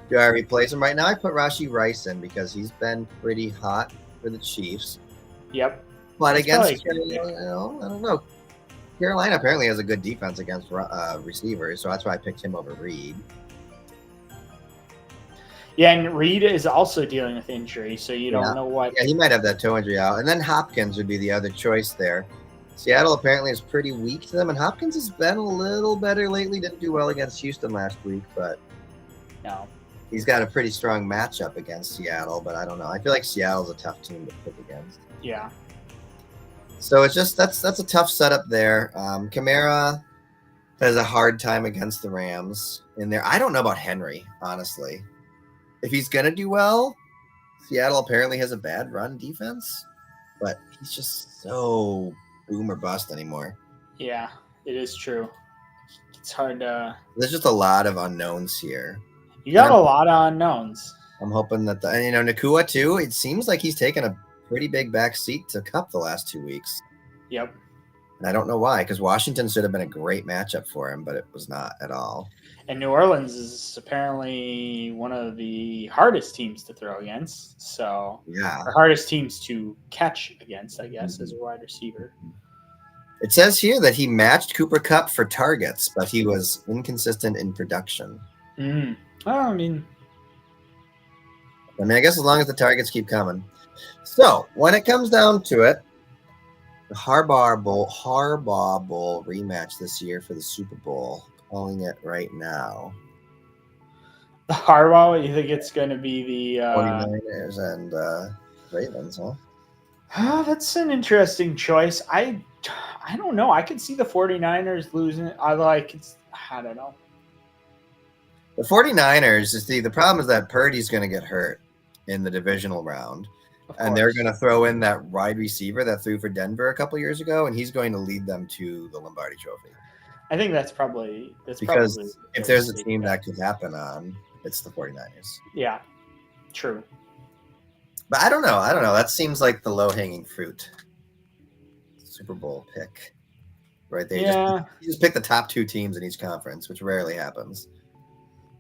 Do I replace him right now? I put Rashee Rice in because he's been pretty hot for the Chiefs. Yep. But against, I don't know. Carolina apparently has a good defense against receivers, so that's why I picked him over Reed. Yeah, and Reed is also dealing with injury, so you don't know what. Yeah, he might have that toe injury out. And then Hopkins would be the other choice there. Seattle apparently is pretty weak to them, and Hopkins has been a little better lately. Didn't do well against Houston last week, but he's got a pretty strong matchup against Seattle, but I don't know. I feel like Seattle's a tough team to pick against. Yeah. So it's just that's a tough setup there. Kamara has a hard time against the Rams in there. I don't know about Henry, honestly. If he's going to do well, Seattle apparently has a bad run defense, but he's just so boom or bust anymore. Yeah, it is true. It's hard to... There's just a lot of unknowns here. You got a lot of unknowns. I'm hoping that Nakua too, it seems like he's taken a pretty big back seat to Kupp the last 2 weeks. Yep. And I don't know why, because Washington should have been a great matchup for him, but it was not at all. And New Orleans is apparently one of the hardest teams to throw against. So, or hardest teams to catch against, I guess, as a wide receiver. It says here that he matched Cooper Kupp for targets, but he was inconsistent in production. Well, I mean, I guess as long as the targets keep coming. So, when it comes down to it, the Harbaugh Bowl rematch this year for the Super Bowl. Calling it right now. The Harbaugh, you think it's going to be the 49ers and Ravens, huh? That's an interesting choice. I don't know. I could see the 49ers losing. I don't know. The 49ers, the problem is that Purdy's going to get hurt in the divisional round. And they're going to throw in that wide receiver that threw for Denver a couple years ago, and he's going to lead them to the Lombardi Trophy. I think that's probably because if there's a team that could happen on, it's the 49ers. Yeah, true. But I don't know. That seems like the low-hanging fruit Super Bowl pick right there. Yeah. You just pick the top 2 teams in each conference, which rarely happens.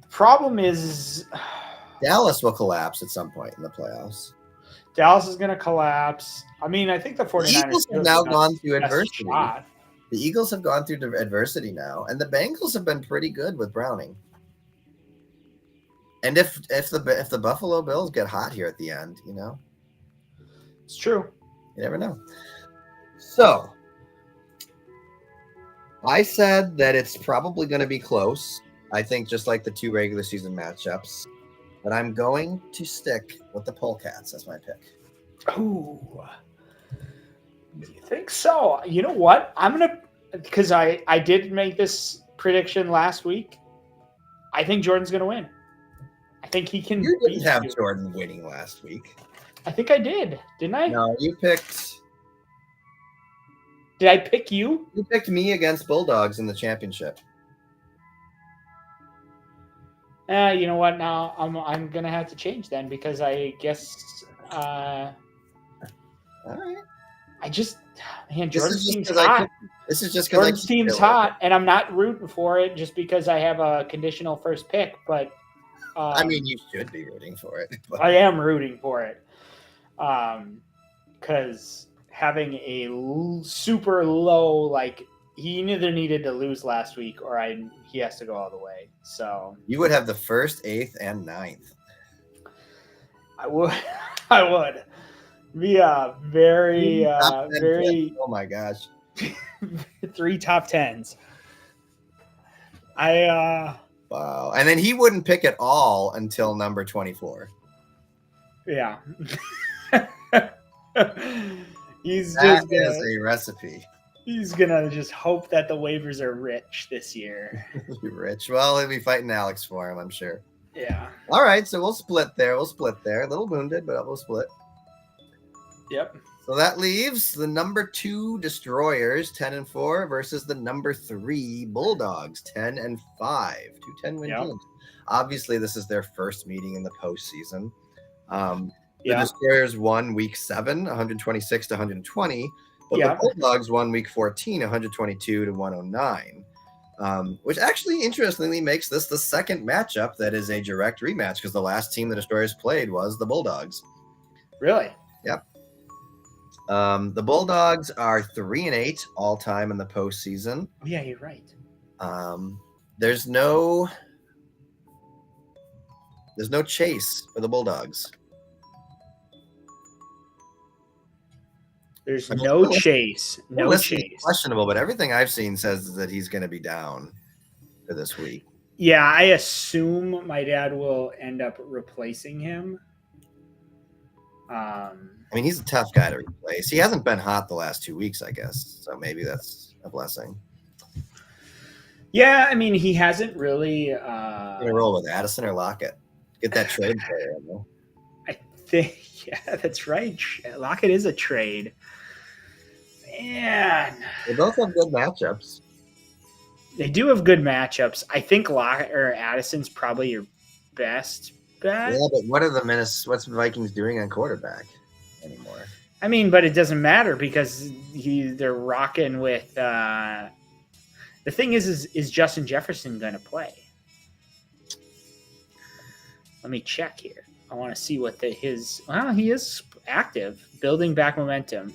The problem is Dallas will collapse at some point in the playoffs. Dallas is going to collapse. I mean, I think the 49ers the Eagles have now gone through adversity. The Eagles have gone through adversity now, and the Bengals have been pretty good with Browning. And if the Buffalo Bills get hot here at the end, it's true. You never know. So I said that it's probably going to be close. I think just like the 2 regular season matchups, but I'm going to stick with the Polecats as my pick. Ooh. Do you think so? You know what? I'm going to, because I did make this prediction last week. I think Jordan's going to win. I think he can. You didn't have Jordan winning last week. I think I did. Didn't I? No, you picked. Did I pick you? You picked me against Bulldogs in the championship. You know what? Now I'm going to have to change then because I guess. All right. Jordan's team's hot. This is just because Jordan's team's hot, and I'm not rooting for it just because I have a conditional first pick. But I mean, you should be rooting for it. But. I am rooting for it because having a super low, he either needed to lose last week or he has to go all the way. So you would have the 1st, 8th, and 9th. I would. Be a very. Oh my gosh. 3 top 10s. Wow. And then he wouldn't pick it all until number 24. Yeah. He's that is a recipe. He's gonna just hope that the waivers are rich this year. Rich. Well, he'll be fighting Alex for him, I'm sure. Yeah. All right, so we'll split there. A little wounded, but we'll split. Yep. So that leaves the number 2 Destroyers 10-4 versus the number 3 Bulldogs 10-5. 2 10-win teams. Obviously, this is their first meeting in the postseason. The Destroyers won week 7, 126-120, but the Bulldogs won week 14, 122-109. Which actually, interestingly, makes this the second matchup that is a direct rematch because the last team the Destroyers played was the Bulldogs. Really? Yep. The Bulldogs are 3-8 all time in the postseason. Oh, yeah, you're right. There's no chase for the Bulldogs. There's no chase. No chase. Questionable, but everything I've seen says that he's going to be down for this week. Yeah, I assume my dad will end up replacing him. I mean, he's a tough guy to replace. He hasn't been hot the last 2 weeks, I guess. So maybe that's a blessing. Yeah, I mean, he hasn't really. Gonna roll with Addison or Lockett. Get that trade player. I think, yeah, that's right. Lockett is a trade. Man, they both have good matchups. They do have good matchups. I think Lockett or Addison's probably your best bet. Yeah, but what are what's the Vikings doing on quarterback anymore? I mean, but it doesn't matter because they're rocking with. The thing is Justin Jefferson going to play? Let me check here. I want to see what he is active, building back momentum.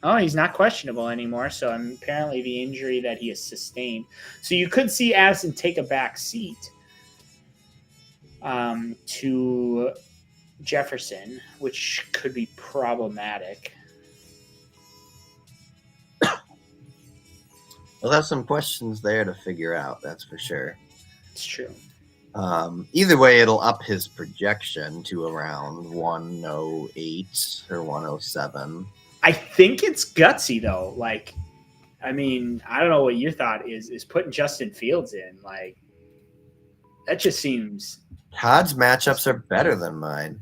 Oh, he's not questionable anymore. So apparently the injury that he has sustained. So you could see Addison take a back seat to Jefferson, which could be problematic. We'll have some questions there to figure out. That's for sure. It's true. Either way, it'll up his projection to around 108 or 107. I think it's gutsy though. Like, I mean, I don't know what your thought is putting Justin Fields in. Like, that just seems. Todd's matchups are better than mine.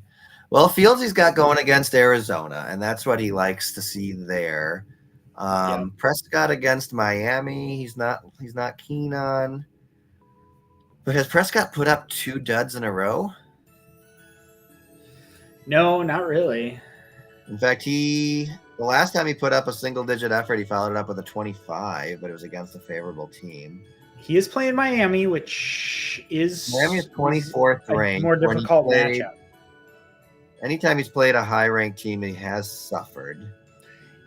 Well, Fields he's got going against Arizona, and that's what he likes to see there. Prescott against Miami, he's not keen on. But has Prescott put up 2 duds in a row? No, not really. In fact, the last time he put up a single-digit effort, he followed it up with a 25, but it was against a favorable team. He is playing Miami, which is Miami is 24th ranked. More difficult matchup. Anytime he's played a high-ranked team, he has suffered.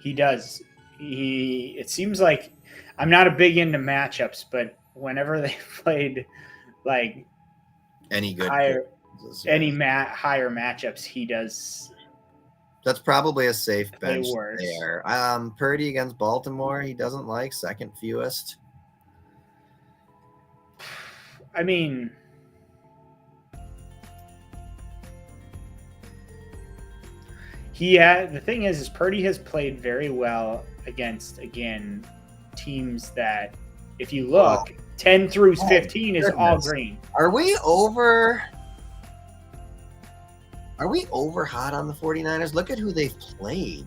He does. It seems like I'm not a big into matchups, but whenever they played like any good higher matchups, he does. That's probably a safe bench worse. There. Purdy against Baltimore, he doesn't like, second fewest. I mean, the thing is Purdy has played very well against, again, teams that, if you look, 10 through 15 is all green. Are we over hot on the 49ers? Look at who they've played.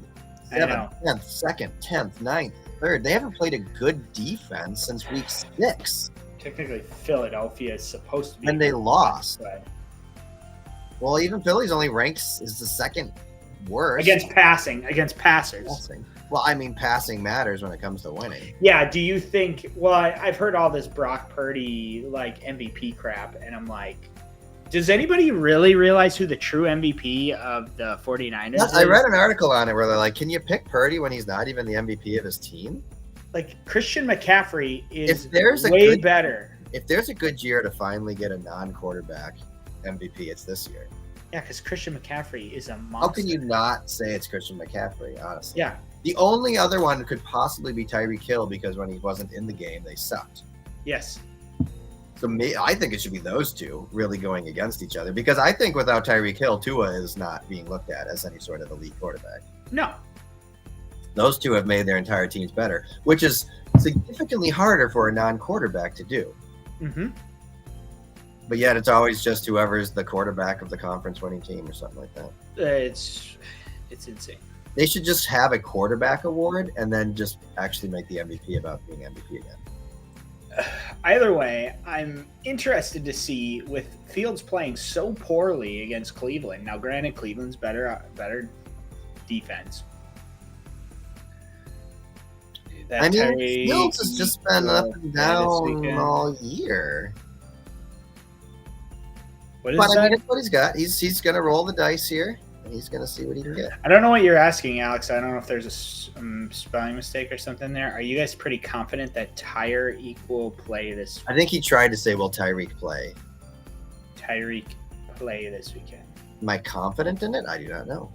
7th, 10th, 2nd, 10th, 9th, 3rd. They haven't played a good defense since week 6. Technically, Philadelphia is supposed to be. And they lost. Well, even Philly's only ranks is the second worst. Against passers. Passing. Well, I mean, passing matters when it comes to winning. Yeah, do you think – well, I've heard all this Brock Purdy, like, MVP crap, and I'm like, does anybody really realize who the true MVP of the 49ers is? I read an article on it where they're like, can you pick Purdy when he's not even the MVP of his team? Like, Christian McCaffrey is better. If there's a good year to finally get a non-quarterback MVP, it's this year. Yeah, because Christian McCaffrey is a monster. How can you not say it's Christian McCaffrey, honestly? Yeah. The only other one could possibly be Tyreek Hill because when he wasn't in the game, they sucked. Yes. So I think it should be those two really going against each other because I think without Tyreek Hill, Tua is not being looked at as any sort of elite quarterback. No. Those two have made their entire teams better, which is significantly harder for a non-quarterback to do. Mm-hmm. But yet it's always just whoever's the quarterback of the conference winning team or something like that. It's insane. They should just have a quarterback award and then just actually make the MVP about being MVP again. Either way, I'm interested to see with Fields playing so poorly against Cleveland. Now, granted, Cleveland's better defense. Fields has just been up and down all year. What is that? That's what he's got. He's going to roll the dice here, and he's going to see what he can get. I don't know what you're asking, Alex. I don't know if there's a spelling mistake or something there. Are you guys pretty confident that Tyreek will play this? I think he tried to say, will Tyreek play? Tyreek play this weekend. Am I confident in it? I do not know.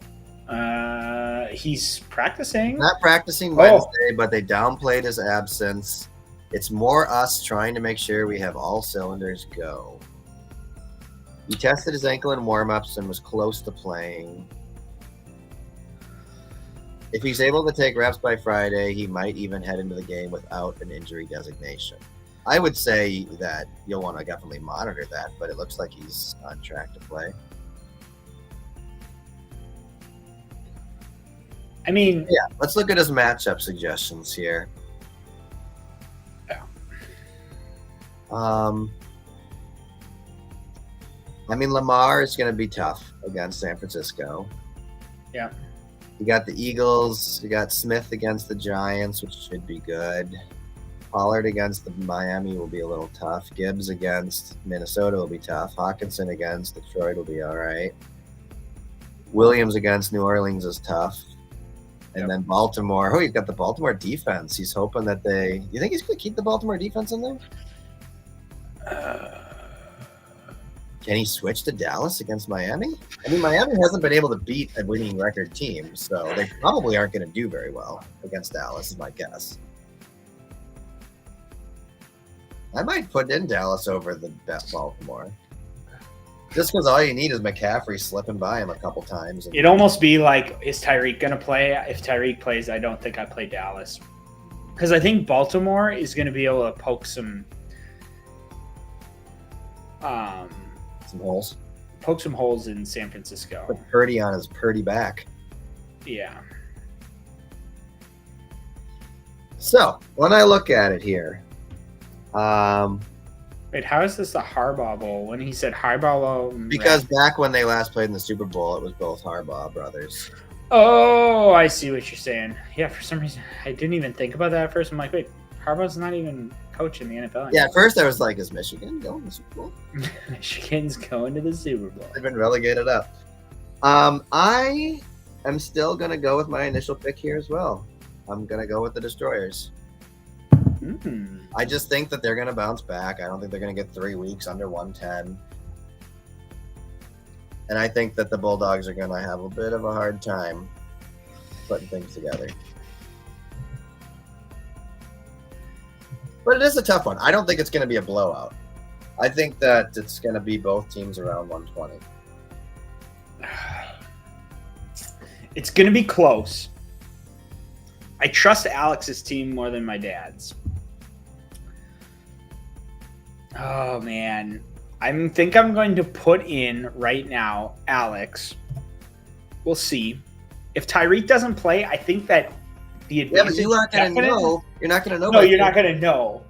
He's practicing. Not practicing Wednesday, but they downplayed his absence. It's more us trying to make sure we have all cylinders go. He tested his ankle in warm-ups and was close to playing. If he's able to take reps by Friday, he might even head into the game without an injury designation. I would say that you'll want to definitely monitor that, but it looks like he's on track to play. I mean, yeah, let's look at his matchup suggestions here. Yeah. Lamar is going to be tough against San Francisco. Yeah. You got the Eagles. You got Smith against the Giants, which should be good. Pollard against the Miami will be a little tough. Gibbs against Minnesota will be tough. Hawkinson against Detroit will be all right. Williams against New Orleans is tough. And then Baltimore. Oh, you've got the Baltimore defense. He's hoping that you think he's going to keep the Baltimore defense in there? Can he switch to Dallas against Miami? I mean, Miami hasn't been able to beat a winning record team, so they probably aren't going to do very well against Dallas, is my guess. I might put in Dallas over the Baltimore. Just because all you need is McCaffrey slipping by him a couple times. It'd almost be like, is Tyreek going to play? If Tyreek plays, I don't think I play Dallas. Because I think Baltimore is going to be able to poke some holes. Poke some holes in San Francisco. Put Purdy on his Purdy back. Yeah. So, when I look at it here, wait, how is this the Harbaugh Bowl? When he said Harbaugh, because back when they last played in the Super Bowl, it was both Harbaugh brothers. Oh, I see what you're saying. Yeah, for some reason, I didn't even think about that at first. I'm like, wait, Harbaugh's not even coaching the NFL anymore. Yeah, at first I was like, is Michigan going to the Super Bowl? Michigan's going to the Super Bowl. They've been relegated up. I am still going to go with my initial pick here as well. I'm going to go with the Destroyers. I just think that they're going to bounce back. I don't think they're going to get 3 weeks under 110. And I think that the Bulldogs are going to have a bit of a hard time putting things together. But it is a tough one. I don't think it's going to be a blowout. I think that it's going to be both teams around 120. It's going to be close. I trust Alex's team more than my dad's. Oh, man. I think I'm going to put in right now, Alex. We'll see. If Tyreek doesn't play, I think that the advantage... Yeah, but you aren't going to know. You're not going to know. No, you're not going to know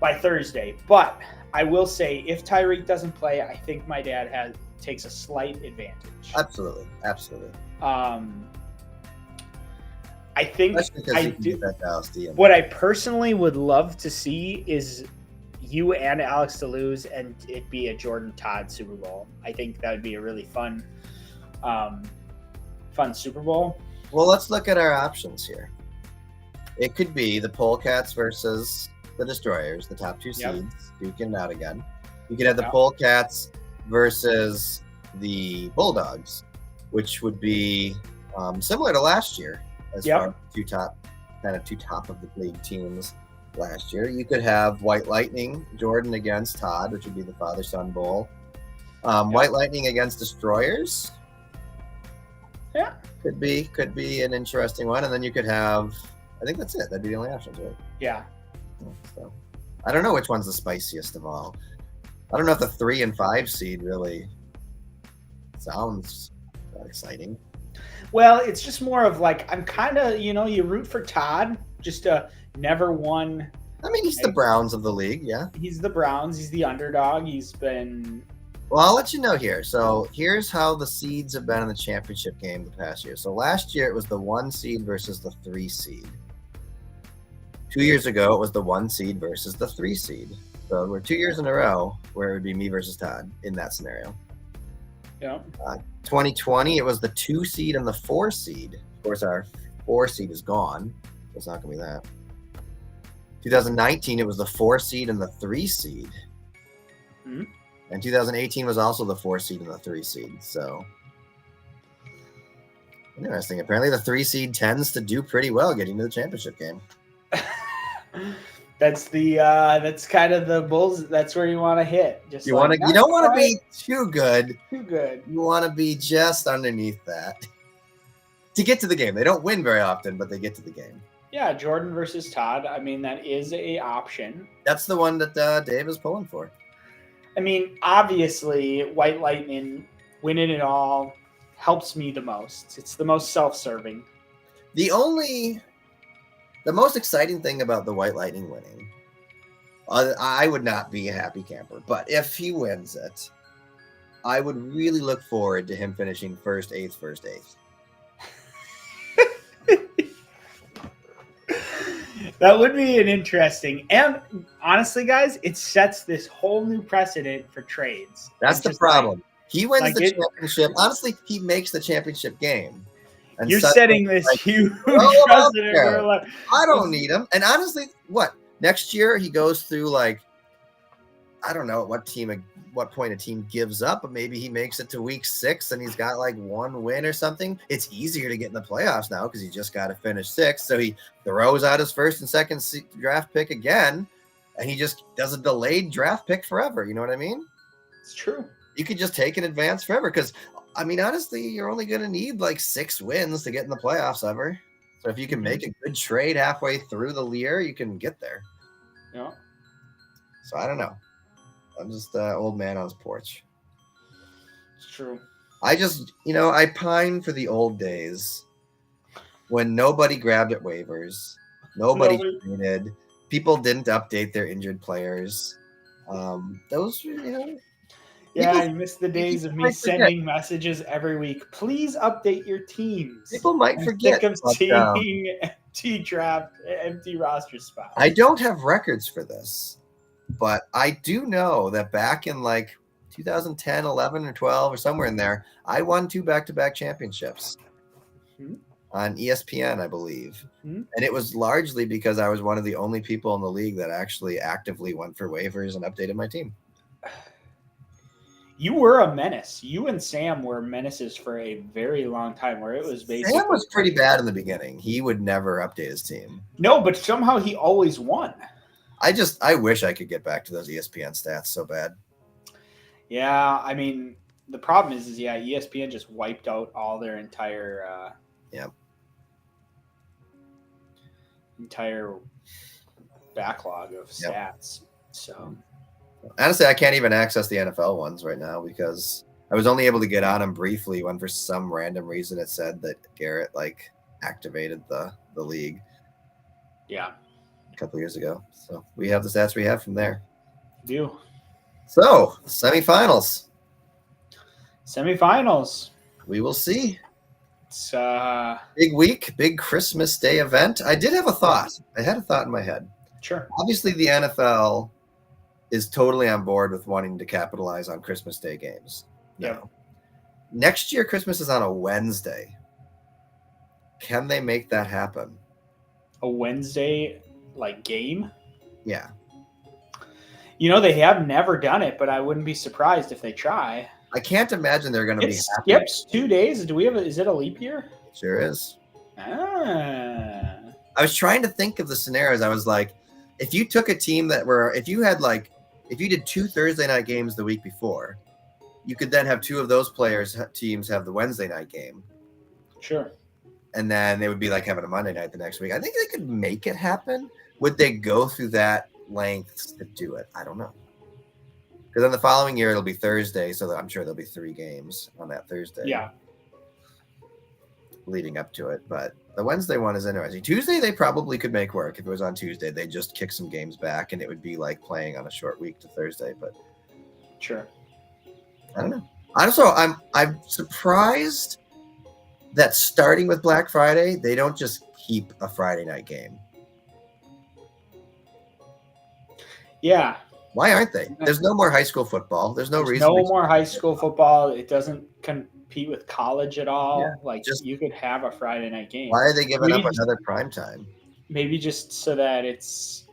by Thursday. But I will say, if Tyreek doesn't play, I think my dad takes a slight advantage. Absolutely. Absolutely. I think what I personally would love to see is you and Alex to lose and it be a Jordan Todd Super Bowl. I think that would be a really fun Super Bowl. Well, let's look at our options here. It could be the Polecats versus the Destroyers, the top two seeds, duking out again. You could have the Polecats versus the Bulldogs, which would be similar to last year. As far as two top of the league teams last year. You could have White Lightning, Jordan against Todd, which would be the father-son bowl. White Lightning against Destroyers. Yeah. Could be an interesting one. And then you could have, I think that's it. That'd be the only options, right? Yeah. So I don't know which one's the spiciest of all. I don't know if the 3 and 5 seed really sounds that exciting. Well, it's just more of like I'm kind of, you root for Todd, just never won. I mean, he's the Browns of the league, yeah. He's the Browns. He's the underdog. He's been. Well, I'll let you know here. So here's how the seeds have been in the championship game the past year. So last year it was the 1 seed versus the 3 seed. 2 years ago it was the 1 seed versus the 3 seed. So we're 2 years in a row where it would be me versus Todd in that scenario. Yeah. 2020 it was the 2 seed and the 4 seed. Of course, our 4 seed is gone. It's not going to be that. 2019 it was the 4 seed and the 3 seed. Mm-hmm. And 2018 was also the 4 seed and the 3 seed. So interesting. Apparently the 3 seed tends to do pretty well getting to the championship game. That's kind of the Bulls. That's where you want to hit. Just you don't want to be too good. Too good. You want to be just underneath that to get to the game. They don't win very often, but they get to the game. Yeah, Jordan versus Todd. I mean, that is a option. That's the one that Dave is pulling for. I mean, obviously, White Lightning winning it all helps me the most. It's the most self-serving. The most exciting thing about the White Lightning winning, I would not be a happy camper, but if he wins it, I would really look forward to him finishing first, eighth. That would be an interesting, and honestly, guys, it sets this whole new precedent for trades. That's the problem. He wins the championship. Honestly, he makes the championship game. And you're setting this huge precedent. I don't need him. And honestly, next year he goes through I don't know at what point a team gives up, but maybe he makes it to week 6 and he's got 1 win or something. It's easier to get in the playoffs now because he just got to finish 6th. So he throws out his first and second draft pick again, and he just does a delayed draft pick forever. You know what I mean? It's true. You could just take an advance forever because, I mean, honestly, you're only going to need 6 wins to get in the playoffs ever. So if you can make a good trade halfway through the year, you can get there. Yeah. So I don't know. I'm just an old man on his porch. It's true. I just, I pine for the old days when nobody grabbed at waivers, nobody traded, people didn't update their injured players. Those, Yeah, you missed the days of me sending messages every week. Please update your teams. People might forget. Sick of seeing empty roster spots. I don't have records for this, but I do know that back in 2010, 11, or 12, or somewhere in there, I won 2 back-to-back championships on ESPN, I believe. And it was largely because I was one of the only people in the league that actually actively went for waivers and updated my team. You were a menace. You and Sam were menaces for a very long time where it was basically... Sam was pretty bad in the beginning. He would never update his team. No, but somehow he always won. I wish I could get back to those ESPN stats so bad. Yeah, I mean, the problem is ESPN just wiped out all their entire backlog of stats. So honestly, I can't even access the NFL ones right now because I was only able to get on them briefly when for some random reason it said that Garrett activated the league. Yeah. A couple years ago. So we have the stats we have from there. Do. So semifinals. We will see. It's big week, big Christmas Day event. I did have a thought. I had a thought in my head. Sure. Obviously the NFL is totally on board with wanting to capitalize on Christmas Day games. Yeah. Next year Christmas is on a Wednesday. Can they make that happen? A Wednesday game? Yeah. They have never done it, but I wouldn't be surprised if they try. I can't imagine they're going to be happy. It skips 2 days. Is it a leap year? Sure is. I was trying to think of the scenarios. I was like, if you took a team if you did 2 Thursday night games the week before, you could then have 2 of those teams have the Wednesday night game. Sure. And then they would be having a Monday night the next week. I think they could make it happen. Would they go through that lengths to do it? I don't know. Because then the following year it'll be Thursday, so I'm sure there'll be 3 games on that Thursday. Yeah. Leading up to it, but the Wednesday one is interesting. Tuesday they probably could make work. If it was on Tuesday, they'd just kick some games back, and it would be like playing on a short week to Thursday. But sure, I don't know. Also, I'm surprised that starting with Black Friday, they don't just keep a Friday night game. Yeah. Why aren't they? There's no more high school football. There's no reason. No more high school football. It doesn't compete with college at all. Yeah, like you could have a Friday night game. Why are they giving up another prime time? Maybe just so that it's.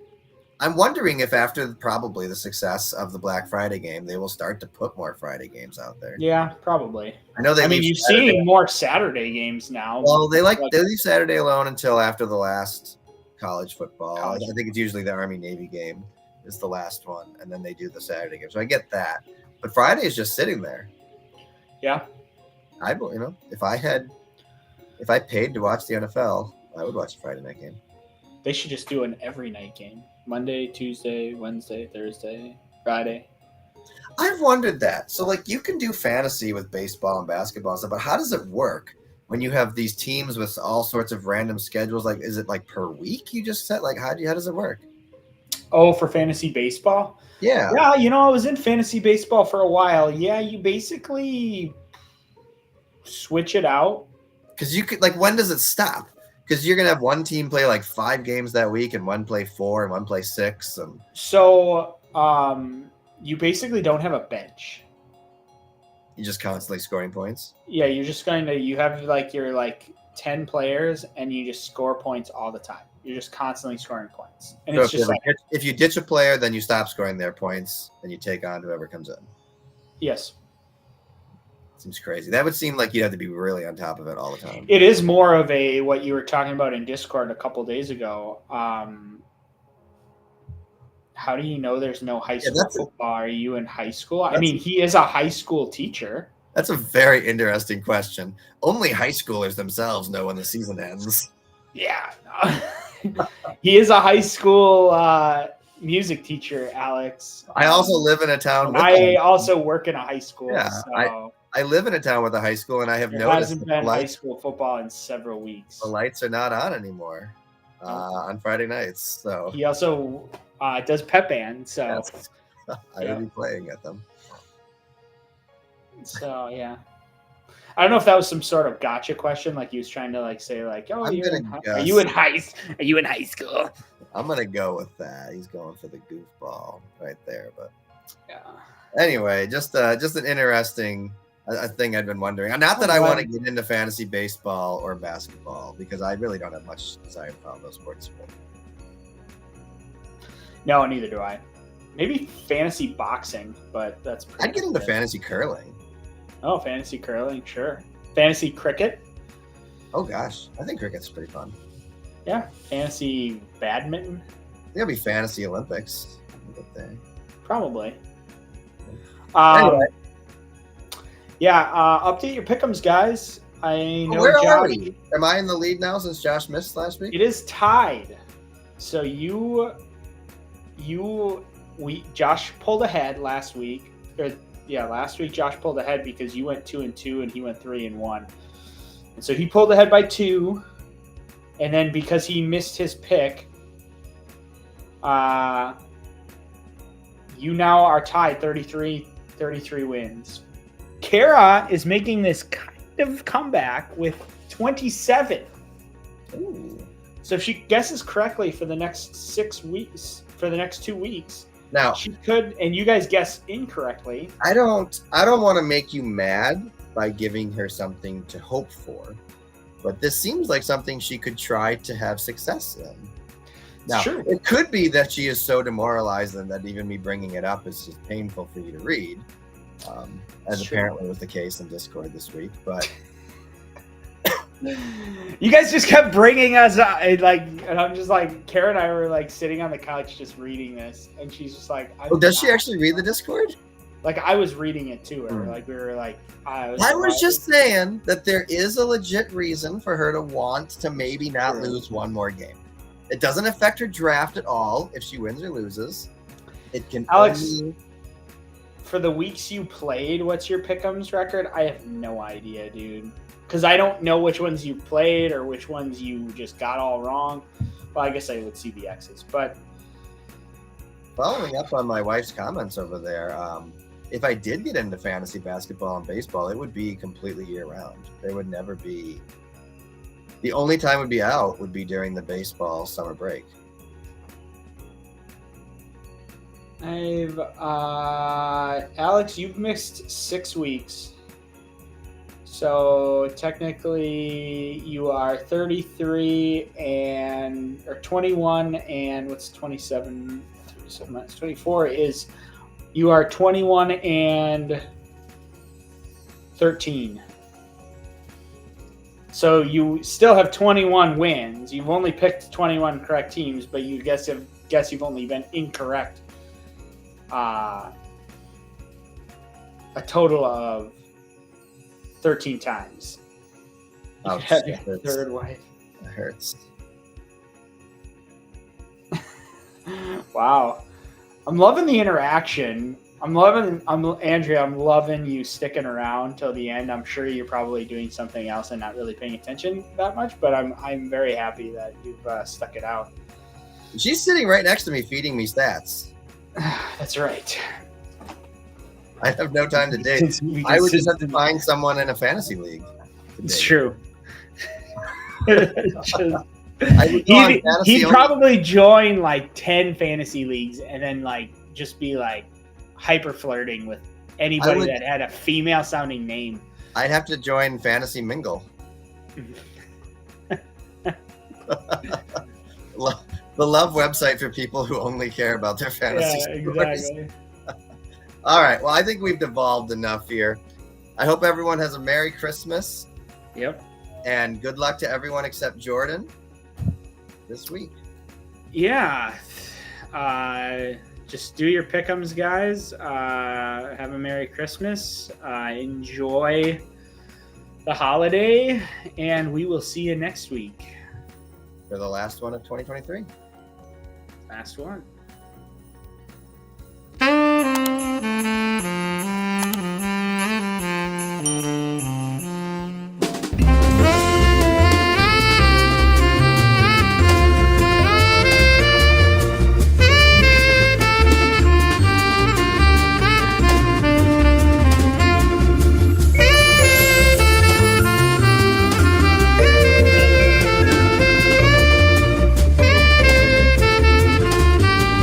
I'm wondering if after probably the success of the Black Friday game, they will start to put more Friday games out there. Yeah, probably. I know I mean, you've seen more Saturday games now. Well, they leave Saturday alone until after the last college football. I think it's usually the Army-Navy game is the last one, and then they do the Saturday game. So I get that, but Friday is just sitting there. Yeah, if I paid to watch the NFL, I would watch a Friday night game. They should just do an every night game: Monday, Tuesday, Wednesday, Thursday, Friday. I've wondered that. So, like, you can do fantasy with baseball and basketball and stuff, but how does it work when you have these teams with all sorts of random schedules? Like, is it like per week you just set? Like, how does it work? Oh, for fantasy baseball? Yeah. Yeah, I was in fantasy baseball for a while. Yeah, you basically switch it out. Because you could, like, when does it stop? Because you're going to have one team play like 5 games that week and one play 4 and one play 6. And so you basically don't have a bench. You're just constantly scoring points? Yeah, you're just you have like your 10 players and you just score points all the time. You're just constantly scoring points. And so it's just if you ditch a player, then you stop scoring their points and you take on whoever comes in. Yes. Seems crazy. That would seem like you'd have to be really on top of it all the time. It is more of what you were talking about in Discord a couple days ago. How do you know there's no high school football? Are you in high school? I mean, he is a high school teacher. That's a very interesting question. Only high schoolers themselves know when the season ends. Yeah. He is a high school music teacher, Alex. I also live in a town. I also work in a high school. Yeah, so I live in a town with a high school, and I have noticed hasn't been high school football in several weeks. The lights are not on anymore on Friday nights. So he also does pep band. So I will be playing at them. So yeah. I don't know if that was some sort of gotcha question, like he was trying to say oh, are you in high school? I'm gonna go with that. He's going for the goofball right there, but yeah. Anyway, just an interesting thing I've been wondering. Not that I want to get into fantasy baseball or basketball because I really don't have much desire to follow those sports. No, neither do I. Maybe fantasy boxing, but that's pretty. I'd get into fantasy curling. Oh, fantasy curling, sure. Fantasy cricket. Oh gosh, I think cricket's pretty fun. Yeah, fantasy badminton. There'll be fantasy Olympics. Probably. Anyway. Yeah, update your pick'ems, guys. I know. Where are we? Am I in the lead now since Josh missed last week? It is tied. So Josh pulled ahead last week. Last week Josh pulled ahead because you went 2-2 and he went 3-1. And so he pulled ahead by 2. And then because he missed his pick, you now are tied 33 wins. Kara is making this kind of comeback with 27. Ooh. So if she guesses correctly for the next 2 weeks, now she could, and you guys guess incorrectly. I don't want to make you mad by giving her something to hope for, but this seems like something she could try to have success in. Now, it could be that she is so demoralized and that even me bringing it up is just painful for you to read, as apparently was the case in Discord this week. But you guys just kept bringing us and I'm just Kara and I were sitting on the couch just reading this, and she's just does she actually read the Discord? I was reading it to her. We were I was just saying that there is a legit reason for her to want to maybe not lose one more game. It doesn't affect her draft at all if she wins or loses. It can Alex, for the weeks you played, what's your pick'ems record? I have no idea, dude. Because I don't know which ones you played or which ones you just got all wrong. Well, I guess I would see the X's. But following up on my wife's comments over there, if I did get into fantasy basketball and baseball, it would be completely year-round. There would never be... The only time would be out would be during the baseball summer break. Alex, you've missed 6 weeks. So technically you are 33 or 21 and what's 27? 37 minus 24 is you are 21 and 13. So you still have 21 wins. You've only picked 21 correct teams, but you guess you've only been incorrect a total of 13 times. Oh, third wife. It hurts. Wow. I'm loving the interaction. Andrea, I'm loving you sticking around till the end. I'm sure you're probably doing something else and not really paying attention that much, but I'm very happy that you've stuck it out. She's sitting right next to me feeding me stats. That's right. I have no time to date. I would just have to find someone in a fantasy league. It's true. He'd probably join like 10 fantasy leagues and then like just be like hyper flirting with anybody that had a female sounding name. I'd have to join Fantasy Mingle. The love website for people who only care about their fantasy stories. Exactly. All right. Well, I think we've devolved enough here. I hope everyone has a Merry Christmas. Yep. And good luck to everyone except Jordan this week. Yeah. Just do your pick'ems, guys. Have a Merry Christmas. Enjoy the holiday, and we will see you next week. For the last one of 2023. Last one.